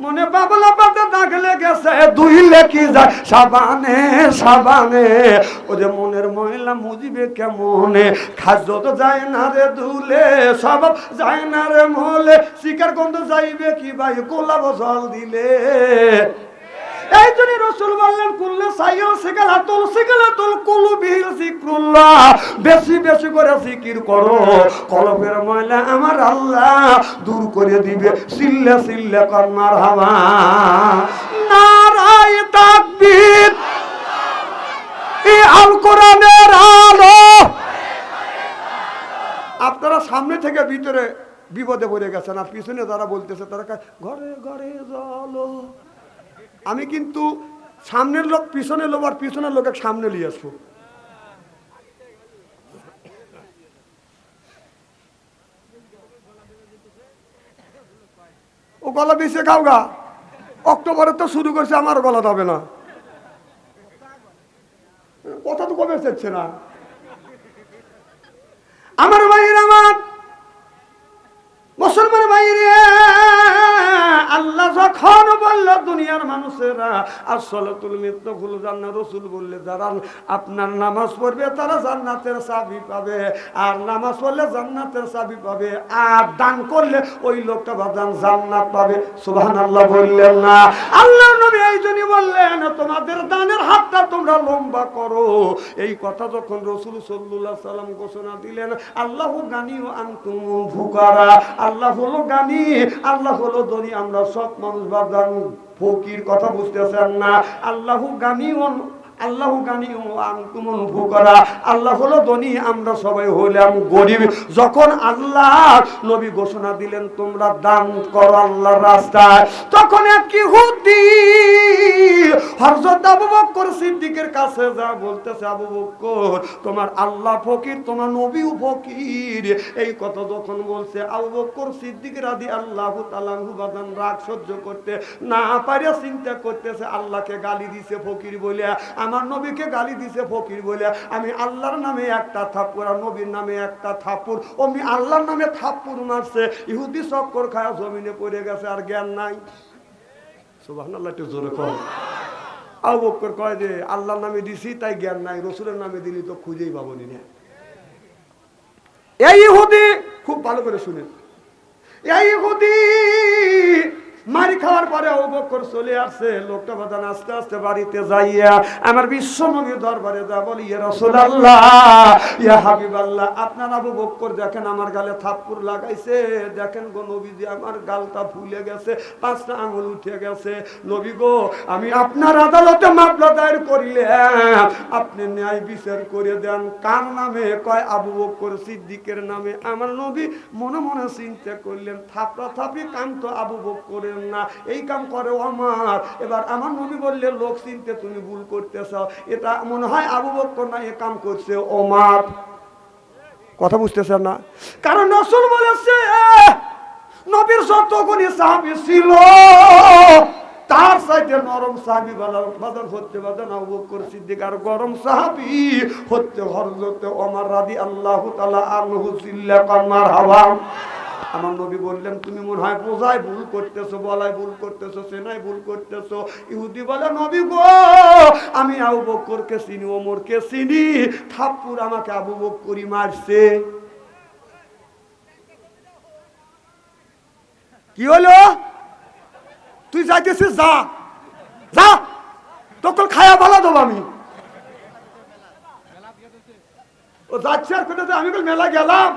মনে বাবলা পাতে দাগ লেগেছে, ধুইলে কি যায় সাবানে। ও যে মনের ময়লা মুজিবে কেমনে, খাদ্য তো যায় না রে ধুলে, সব যায় না রে মলে, শিকার গন্ধ যাইবে কি ভাই গোলাপ জল দিলে। এই জন্য রাসূল বললেন কুল্লু সাইয়্যিন সিকালাতুল কুলুবিল যিকরুল্লাহ, বেশি বেশি করে জিকির করো, কলবের ময়লা আমার আল্লাহ দূর করে দিবে। সিল্লা কর মারহাবা, নারায়ে তাকবীর, এই আল কোরআনের আলো। আপনারা সামনে থেকে ভিতরে বিপদে পড়ে গেছেন, আর পিছনে যারা বলতেছে তারা ঘরে ঘরে জ্বলো। আমি কিন্তু সামনের লোক পিছনের লোক, আর পিছনের লোক সামনে নিয়ে আসবো। ও গলা বেঁচে খাও গা, অক্টোবরে তো শুরু করছে, আমার গলা যাবে না। কথা তো কমে যাচ্ছে না। আমার ভাইয়ের, আমার মুসলমান ভাইরে, আল্লাহ যখন বলল দুনিয়ার মানুষেরা আসসালাতুল মিফতাহুল জান্নাহ, রাসূল বললে যারা আপনার নামাজ পড়বে তারা জান্নাতের চাবি পাবে, আর নামাজ পড়লে জান্নাতের চাবি পাবে, আর দান করলে ওই লোকটা বাদান জান্নাত পাবে। সুবহানাল্লাহ বললেন না? আল্লাহর নবী এই জন্যই বললেন তোমাদের দানের হাতটা তোমরা লম্বা করো। এই কথা যখন রাসূল সাল্লাল্লাহু আলাইহি সাল্লাম ঘোষণা দিলেন, আল্লাহু গানি ওয়া আনতুম ফুকারা, আল্লাহ হলো গানি, আল্লাহ হলো ধনী, আমরা সব মানুষ বাদান ফকির। কথা বুঝতেছেন না? আল্লাহু গানি আল্লাহু গানি ওয়া আনতুমুল ফুকারা, আল্লাহ হলো ধনী, আমরা সবাই হইলাম গরিব। যখন আল্লাহ নবী ঘোষণা দিলেন তোমরা দান করো আল্লাহর রাস্তায়, তখন এক ইহুদি হযরত আবু বকর সিদ্দিকের কাছে যা বলতেছে, আবু বকর তোমার আল্লাহ ফকির, তোমার নবীও ফকির। এই কথা যখন বলছে, আবু বকর সিদ্দিক রাদিয়াল্লাহু তাআলা আনহু বাদান রাগ সহ্য করতে না পারে চিন্তা করতেছে, আল্লাহকে গালি দিছে ফকির বলে, আমার নবীকে গালি দিছে ফকির বলে, আমি আল্লাহর নামে একটা থাপ্পড় আর নবীর নামে একটা থাপ্পড়, আমি আল্লাহর নামে থাপ্পড় মারছে। ইহুদি চক্কর খায়া জমিনে পড়ে গেছে, আর জ্ঞান নাই। সুবহানাল্লাহ, একটু জোরে কর। আবু বকর কয় যে আল্লাহর নামে দিছি তাই জ্ঞান নাই, রাসূলের নামে দিলি তো খুঁজেই পাবনি না। এই ইহুদি, খুব ভালো করে শুনেন, এই ইহুদি মারি খাওয়ার পরে আবু বকর চলে আসছে। লোকটা বাদান আস্তে আস্তে বাড়িতে যাইয়া আমার বিশ্ব নবীর দরবারে যা বলি, ইয়া রাসূলুল্লাহ, ইয়া হাবিবাল্লাহ, আপনার আবু বকর দেখেন আমার গালে থাপ্পড় লাগাইছে, দেখেন গো নবীজি আমার গালটা ফুলে গেছে, 5টা আঙ্গুল উঠে গেছে। নবী গো, আমি আপনার আদালতে মামলা দায়ের করিলাম, আপনি ন্যায় বিচার করে দেন। কার নামে? কয় আবু বকর সিদ্দিকের নামে। আমার নবী মনে মনে চিন্তা করলেন, থাপড়া থাপড়ি কাম তো আবু বকরের না, এই কাম করে আমার। এবার আমার নবী বললেন, লোক চিনতে তুমি ভুল করতেছ, এটা মনে হয় আবু বকর না, এ কাম করছে ওমর। কথা বুঝতেছেন না? কারণ রাসূল বলেছে নবীর যতগুলি সাহাবী ছিল তার চাইতে নরম সাহাবী বাজার হচ্ছে বাজার আবু বকর সিদ্দিক, আর গরম সাহাবী হচ্ছে হযরত ওমর রাদিয়াল্লাহু তাআলা আনহু। সিল্লাকান মারহাবা। আমার নবী বললেন, তুমি মনে হয় বোঝায় ভুল করতেছো, বলায় ভুল করতেছো, সেনায় ভুল করতেছো। ইহুদি বলে, নবী গো, আমি আবু বকরকে চিনি, ওমরকে চিনি, থাপ্পড় আমাকে আবু বকরই মারছে। কি হলো? তুই যাইতেছিস, যা যা, তখন খায়া বলা দেবো আমি। ও যাচ্ছে আর কোথাতে, আমি মেলা গেলাম,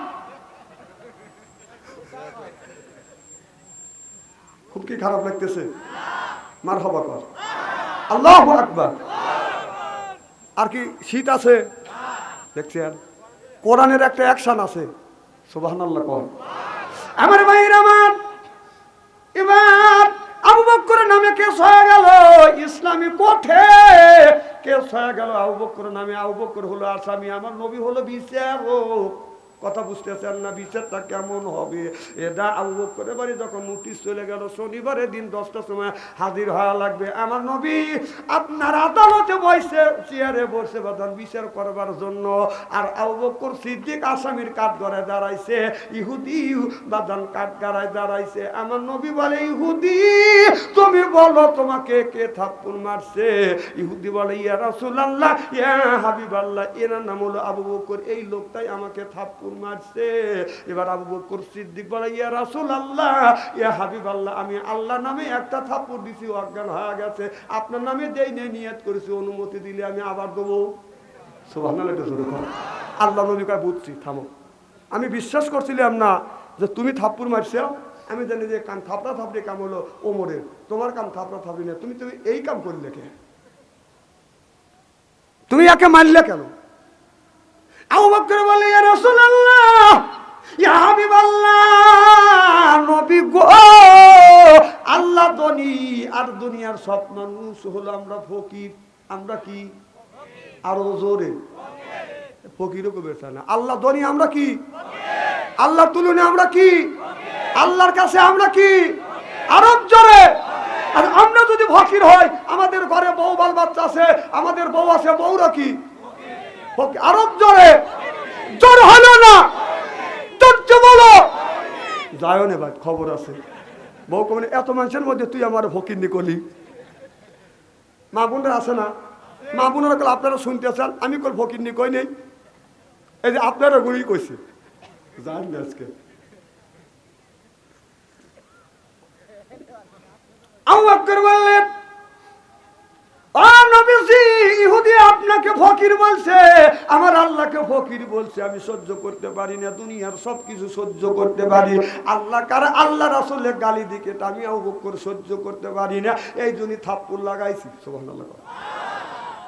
খুব কি খারাপ লাগতেছে? মারহাবা কর, আল্লাহু আকবার। আর কি শীত আছে দেখছেন? কোরআনের একটা অ্যাকশন আছে, সুবহানাল্লাহ কর। আমার ভাইরা আমার, এবার আবু বকরের নামে কেস হয়ে গেল ইসলামী কোর্টে, কেস হয়ে গেল আবু বকরের নামে। আবু বকর হলো আসামি, আমার নবী হলো বিচারক। কথা বুঝতেছেন না? বিচারটা কেমন হবে? এটা আবু বকরের বাড়ি যখন নোটিশ চলে গেল, শনিবারের দিন 10টার সময় হাজির হওয়া লাগবে। আমার নবী আপনার আদালতে বসে, চেয়ারে বসে বাদান বিচার করবার জন্য, আর আবু বকর সিদ্দিক আসামির কাঠ গড়ায় দাঁড়াইছে, ইহুদি বাদান কাঠ গড়ায় দাঁড়াইছে। আমার নবী বলে, ইহুদি তুমি বলো তোমাকে কে থাপ্পড় মারছে? ইহুদি বলে, ইয়া রাসূলুল্লাহ, ইয়া হাবিবাল্লাহ, এর নাম হলো আবু বকর, এই লোকটাই আমাকে থাপ্পড় মারছে। এবার আবু বকর সিদ্দিক বলে, ইয়া রাসূলুল্লাহ, ইয়া হাবিবাল্লাহ, আমি আল্লাহ নামে একটা থাপ্পড় দিছি, অজ্ঞান হয়ে গেছে, আপনার নামে যেই নিয়ত করেছি, অনুমতি দিলে আমি আবার দেবো। সুবহানাল্লাহ, এটা জোরে কর। আল্লাহ নবী কয়, বুঝছি, থামো, আমি বিশ্বাস করছিলাম না যে তুমি থাপ্পড় মারছো, আমি জানি যে কাম থাপড়া থাপড়ি কাম হলো ওমরের, তোমার কাম থাপড়া থাপড়ি না, তুমি এই কাম করলে কে? তুমি একে মারলে কেন? আবু বকর বলে, ইয়া রাসূলুল্লাহ, ইয়া হাবিবাল্লাহ, নবী গো, আল্লাহ ধনী আর দুনিয়ার সব মানুষ হলো আমরা ফকির। আমরা কি? আরো জোরে, ফকিরও কবে না। আল্লাহ ধনী, আমরা কি? আল্লাহ তুলনে আমরা কি? আল্লাহর কাছে আমরা কি? আরো জোরে। আর আমরা যদি ফকির হই, আমাদের ঘরে বউ বাল বাচ্চা আছে, আমাদের বউ আছে, বউরা কি? আরো জোরে, জোর হলো না, ধৈর্য বলো, যায় না ভাই, খবর আছে। বউ কবেন এত মানুষের মধ্যে তুই আমার ফকিরনি করলি। মা বোনরা আছে না, মা বোনেরা কল আপনারা শুনতে চান, আমি কল ফকিরনি কই নেই, এই যে আপনারা গুলি কইছে জান না আজকে। আবু বকর বললেন, ও নবীজি, ইহুদি আপনাকে ফকির বলছে, আমার আল্লাহকে ফকির বলছে। আমি সহ্য করতে পারি না, দুনিয়ার সবকিছু সহ্য করতে পারি, আল্লাহ কার আল্লাহ রাসূলের গালি দিকে আমি আবু বকর সহ্য করতে পারি না, এই জন্য থাপ্পড় লাগাইছি। সুবহানাল্লাহ।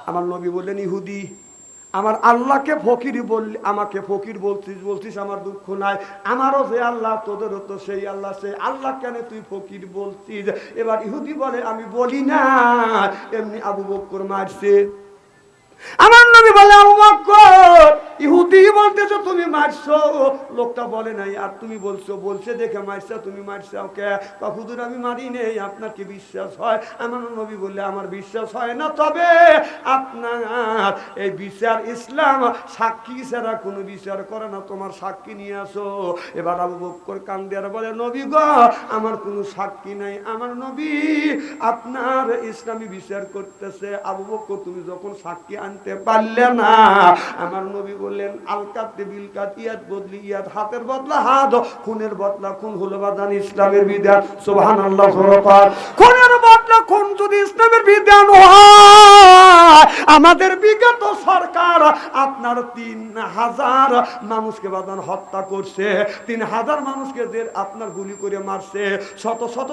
আমার নবী বললেন, ইহুদি আমার আল্লাহকে ফকির বললি, আমাকে ফকির বলছিস আমার দুঃখ নাই, আমারও যে আল্লাহ তোদেরও তো সেই আল্লাহ, সেই আল্লাহ কেন তুই ফকির বলছিস? এবার ইহুদি বলে, আমি বলি না, এমনি আবু বকর মারছে। আমার নবী বলে, আবু বকর ইহুদি বলতেছো তুমি মারছো? লোকটা বলে নাই, আর তুমি বলছে দেখে মারছো, তুমি মারছো ওকে? হুজুর আমি মারি নেই, আপনার কি বিশ্বাস হয়? আমার নবী বললে, আমার বিশ্বাস হয় না, তবে আপনার এই বিচার ইসলাম সাক্ষী ছাড়া কোনো বিচার করে না, তোমার সাক্ষী নিয়ে আসো। এবার আবু বকর কান্দে আর বলে, নবী গো আমার কোনো সাক্ষী নাই, আমার নবী আপনার ইসলামী বিচার করতেছে। আবু বকর তুমি যখন সাক্ষী আনতে পারলে না, আমার নবী বললেন, আলকাতে বিলকাত, ইয়াদ বদলি ইয়াদ, হাতের বদলা হাত, খুনের বদলা খুন হলো বাদান ইসলামের বিধান। সুবহানাল্লাহ। খুনের বদলা খুন যদি ইসলামের বিধান হয়, আমাদের বিগত সরকার আপনার 3000 মানুষকে বাদান হত্যা করছে, 3000 মানুষকে যে আপনার গুলি করে মারছে, শত শত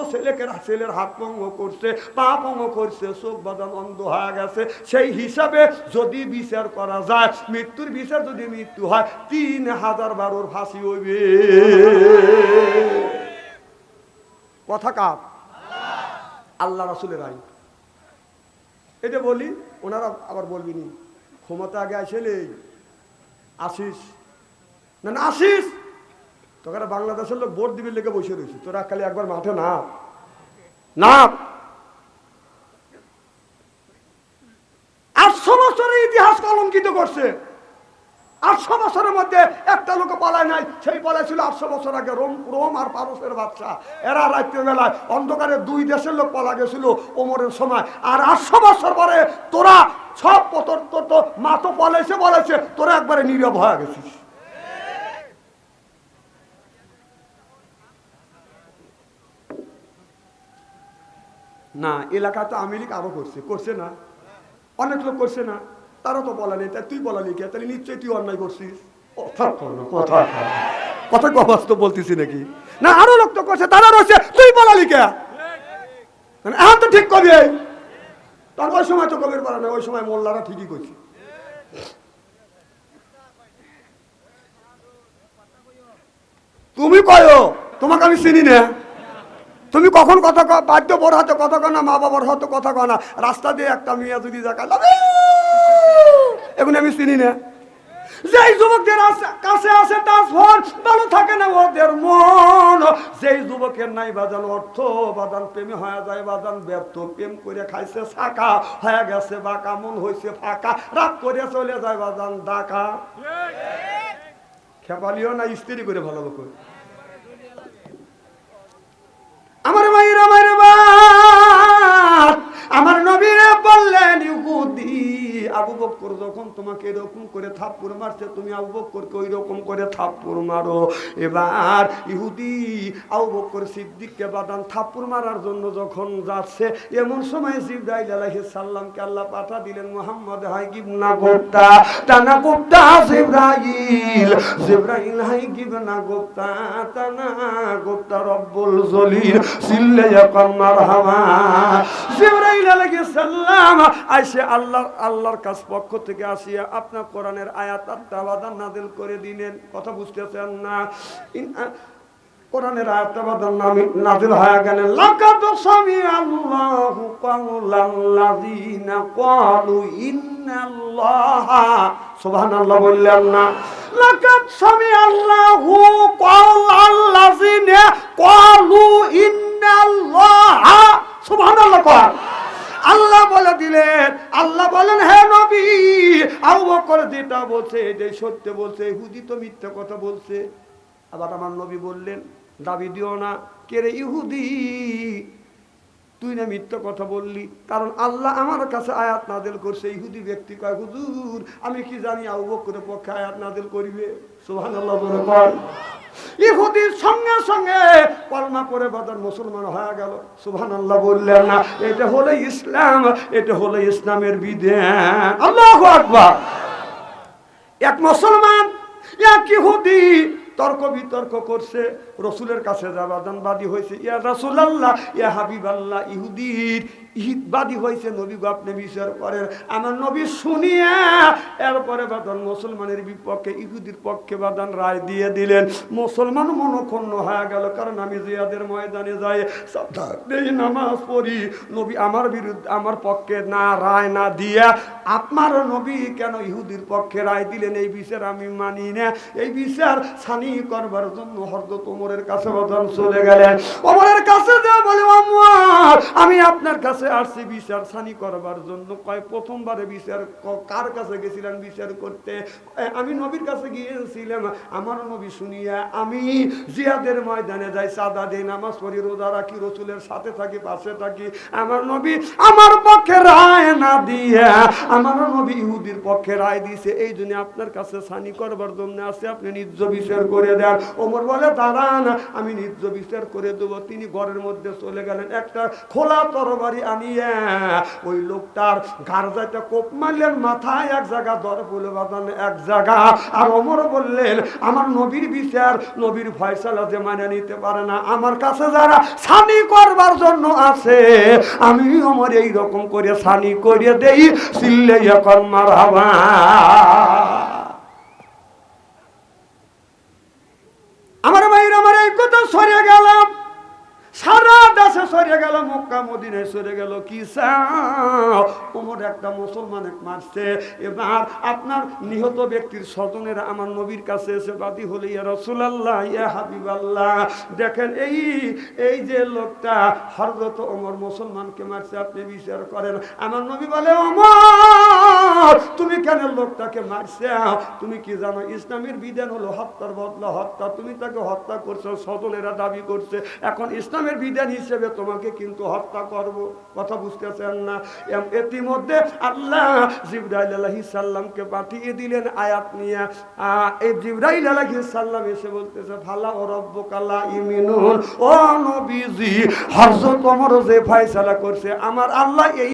ছেলের হাত ভঙ্গ করছে, পা ভঙ্গ করছে, চোখ বাদান অন্ধ হয়ে গেছে। সেই হিসাবে যদি বিচার করা যায়, মৃত্যুর বিচার যদি মৃত্যু হয়, 3000 বারোর ফাঁসি হইবে। কথা কার? আল্লাহ রাসূলের আইন। এটা বলি, ওনারা আবার বলবিনি ক্ষমতা আগে আসলে আসিস না, না আসিস তোকে বাংলাদেশের লোক ভোট দিবি লেগে বসে রয়েছে, তোরা খালি একবার মাঠে না না। 800 বছরের ইতিহাস কলঙ্কিত করছে। 800 বছরের মধ্যে একটা লোক পালায় নাই, সেই পালায় ছিল 800 বছর আগে রোম আর পারস্যের বাদশা। এরা রাত্রে বেলায় অন্ধকারে 2 দেশের লোক পালা গেছিল ওমরের সময়। আর 800 বছর পরে তোরা সব মা তো বলেছে তোরা একবারে নীরব হয়ে গেছিস। না, এলাকায় তো আমেরিকা আরো করছে না, অনেক লোক করছে না, তারা তো বলা নেই, তুই বলালি কে? তাহলে নিশ্চয়ই তুই অন্যায় করছিস। কথা বাস্তব বলতেছি নাকি? না, আরো লোক তো করছে, তারা রয়েছে, তুই বলালি কে? এখন তো ঠিক কবি, তার ওই সময় তো কবির বলা না, ওই সময় মোল্লারা ঠিকই করছে। তুমি কয়ো, তোমাকে আমি চিনি না। তুমি কখন কথা বাধ্য বড় হাতে কথা কয় না, মা বাবার হাতে কথা কয় না, রাস্তা দিয়ে একটা মেয়ে যদি দেখায় এখন আমি চিনি না। যেই যুবকদের কাছে আসে ট্রান্সফার, ভালো থাকে না ওদের মন। যেই যুবকের নাই বাজান অর্থ, বাজান প্রেমে হয়ে যায় বাজান ব্যর্থ, প্রেম করে খাইছে শাখা, হয়ে গেছে বাঁকা, মন হয়েছে ফাঁকা, রাগ করে চলে যায় বাজান ডাকা। খেপালিও না, স্ত্রী করে ভালো করে। আমার মায়ের আমার নবীরা বললেন, ইহুদি আবু বকর যখন তোমাকে এরকম করে থাপ্পড় মারছে, তুমি আবু বকরকে ওই রকম করে থাপ্পড় মারো। এবার ইহুদি আবু বকর সিদ্দিককে বাদান থাপ্পড় মারার জন্য যখন যাচ্ছে, এমন সময় জিবরাইল আলাইহিস সালামকে আল্লাহ পাঠা দিলেন, মুহাম্মদ হাই গিবনা গোপ্তা টানা গোপ্তা, জিবরাইল হাই গিবনা গোপ্তা টানা গোপ্তা রব্বুল জলিল সিল্লে মারহামা। জিবরাইল আলাইহিস সালাম আইসে আল্লাহর কাছ পক্ষ থেকে আসিয়া আপনার কোরআনের আয়াত আত্মাবাদান নাযিল করে দিলেন। কথা বুঝতেছেন না? কোরআনের আয়াতবাদান নাযিল হয়ে গেল, লাকাদ সামিআল্লাহু কাওলাল্লাযিনা ক্বালু ইন্নাল্লাহা, সুবহানাল্লাহ বললেন না? লাকাদ সামিআল্লাহু কাওলাল্লাযিনা ক্বালু ইন্নাল্লাহা, সুবহানাল্লাহ কর। আল্লাহ বলে দিলেন, আল্লাহ বলেন, হে নবী আবু বকর যেটা বলছে এটাই সত্য বলছে, ইহুদি তো মিথ্যা কথা বলছে। আবার আমার নবী বললেন, দাবি দিও না। কে রে ইহুদি, তুই না মিথ্যা কথা বললি, কারণ আল্লাহ আমার কাছে আয়াত নাযিল করছে। ইহুদি ব্যক্তি কয়, হুজুর আমি কি জানি আবু বকরের পক্ষে আয়াত নাযিল করিবে। সুবহানাল্লাহ বলে কয়। ইহুদির সঙ্গে সঙ্গে কলমা পড়ে বাজার মুসলমান হয়ে গেল। সুবহানাল্লাহ বললেন না? এটা হলো ইসলাম, এটা হলো ইসলামের বিধান। আল্লাহু আকবার। এক মুসলমান এক ইহুদি তর্ক বিতর্ক করছে, রসুলের কাছে বাদী হয়েছে। ইয়া রাসূলুল্লাহ, ইয়া হাবিবাল্লাহ, ইহুদির বাদী হয়েছে, নবী গো আপনি বিচার করেন। আমার নবী শুনিয়া এরপরে বাদান মুসলমানের বিপক্ষে, ইহুদির পক্ষে বাদান রায় দিয়ে দিলেন। মুসলমান মনক্ষুণ্ণ হয়ে গেল, কারণ আমি জিহাদের ময়দানে যাই এই নামাজ পড়ি, নবী আমার বিরুদ্ধে আমার পক্ষে না রায় না দিয়া আপনার নবী কেন ইহুদির পক্ষে রায় দিলেন? এই বিচার আমি মানি না। এই বিচার সানি করবার জন্য হযরত ওমরের কাছে বাদান চলে গেলেন। ওমরের কাছে যা বলে, ওমর আমি আপনার কাছে আসছি বিচার সানি করবার জন্য। কয় প্রথমবারে বিচার কার কাছে গেছিলেন বিচার করতে? আমি নবীর কাছে গিয়েছিলাম। আমার নবী শুনিয়া আমি জিহাদের ময়দানে যাই, সাদা দিই, নামাজ পড়ি, রোজা রাখি, রসুলের সাথে থাকি, পাশে থাকি। আমার নবী আমার পক্ষে রায় না দিয়া আমার নবী ইহুদির পক্ষে রায় দিয়েছে। এই জন্য আপনার কাছে সানি করবার জন্য আসছে, আপনি নিজ বিচার করে দেন। ওমর বলে, দাঁড়ান আমি নিজ বিচার করে দেব। তিনি ঘরের মধ্যে চলে গেলেন, একটা খোলা তরবারি আনিয়ে ওই লোকটার গারজাটা কোপ মারলেন, মাথায় এক জায়গা, দর বলে বাঁধান এক জায়গা। আর ওমর বললেন, আমার নবীর বিচার, নবীর ফয়সালা যে মানে নিতে পারে না, আমার কাছে যারা সানি করবার জন্য আছে, আমি ওমর এই রকম করে সানি করে দেই, চিল্লাইয়া কর মারহাবা। আমার ভাইরা, আমার এই কথা সরে গেলাম, সারা দেশে সরে গেল, মক্কা মদিনায় সরে গেল। কি চাও? ওমর একটা মুসলমানে মারছে। এবার আপনার নিহত ব্যক্তির স্বজনেরা আমার নবীর কাছে এসে বাদী হলে, ইয়া রাসূলুল্লাহ, ইয়া হাবিবাল্লাহ, দেখেন এই যে লোকটা হযরত ওমর মুসলমানকে মারছে, আপনি বিচার করেন। আমার নবী বলে, ওমর তুমি কেন লোকটাকে মারছে? তুমি কি জানো ইসলামের বিধান হলো হত্যার বদলা হত্যা। তুমি তাকে হত্যা করছো, স্বজনেরা দাবি করছে, এখন ইসলামের বিধান হিসেবে তোমাকে কিন্তু হত্যা করব। কথা বুঝতেছেন না? ইতিমধ্যে আল্লাহ জিবরাইল আলাইহিস সালামকে পাঠিয়ে দিলেন আয়াত নিয়ে। এই জিবরাইল আলাইহিস সালাম এসে বলতেছে, ফালা ও রব্বুকা লা ইউমিনুন, ও নবীজি হযরত ওমর যে ফয়সালা করছে, আমার আল্লাহ এই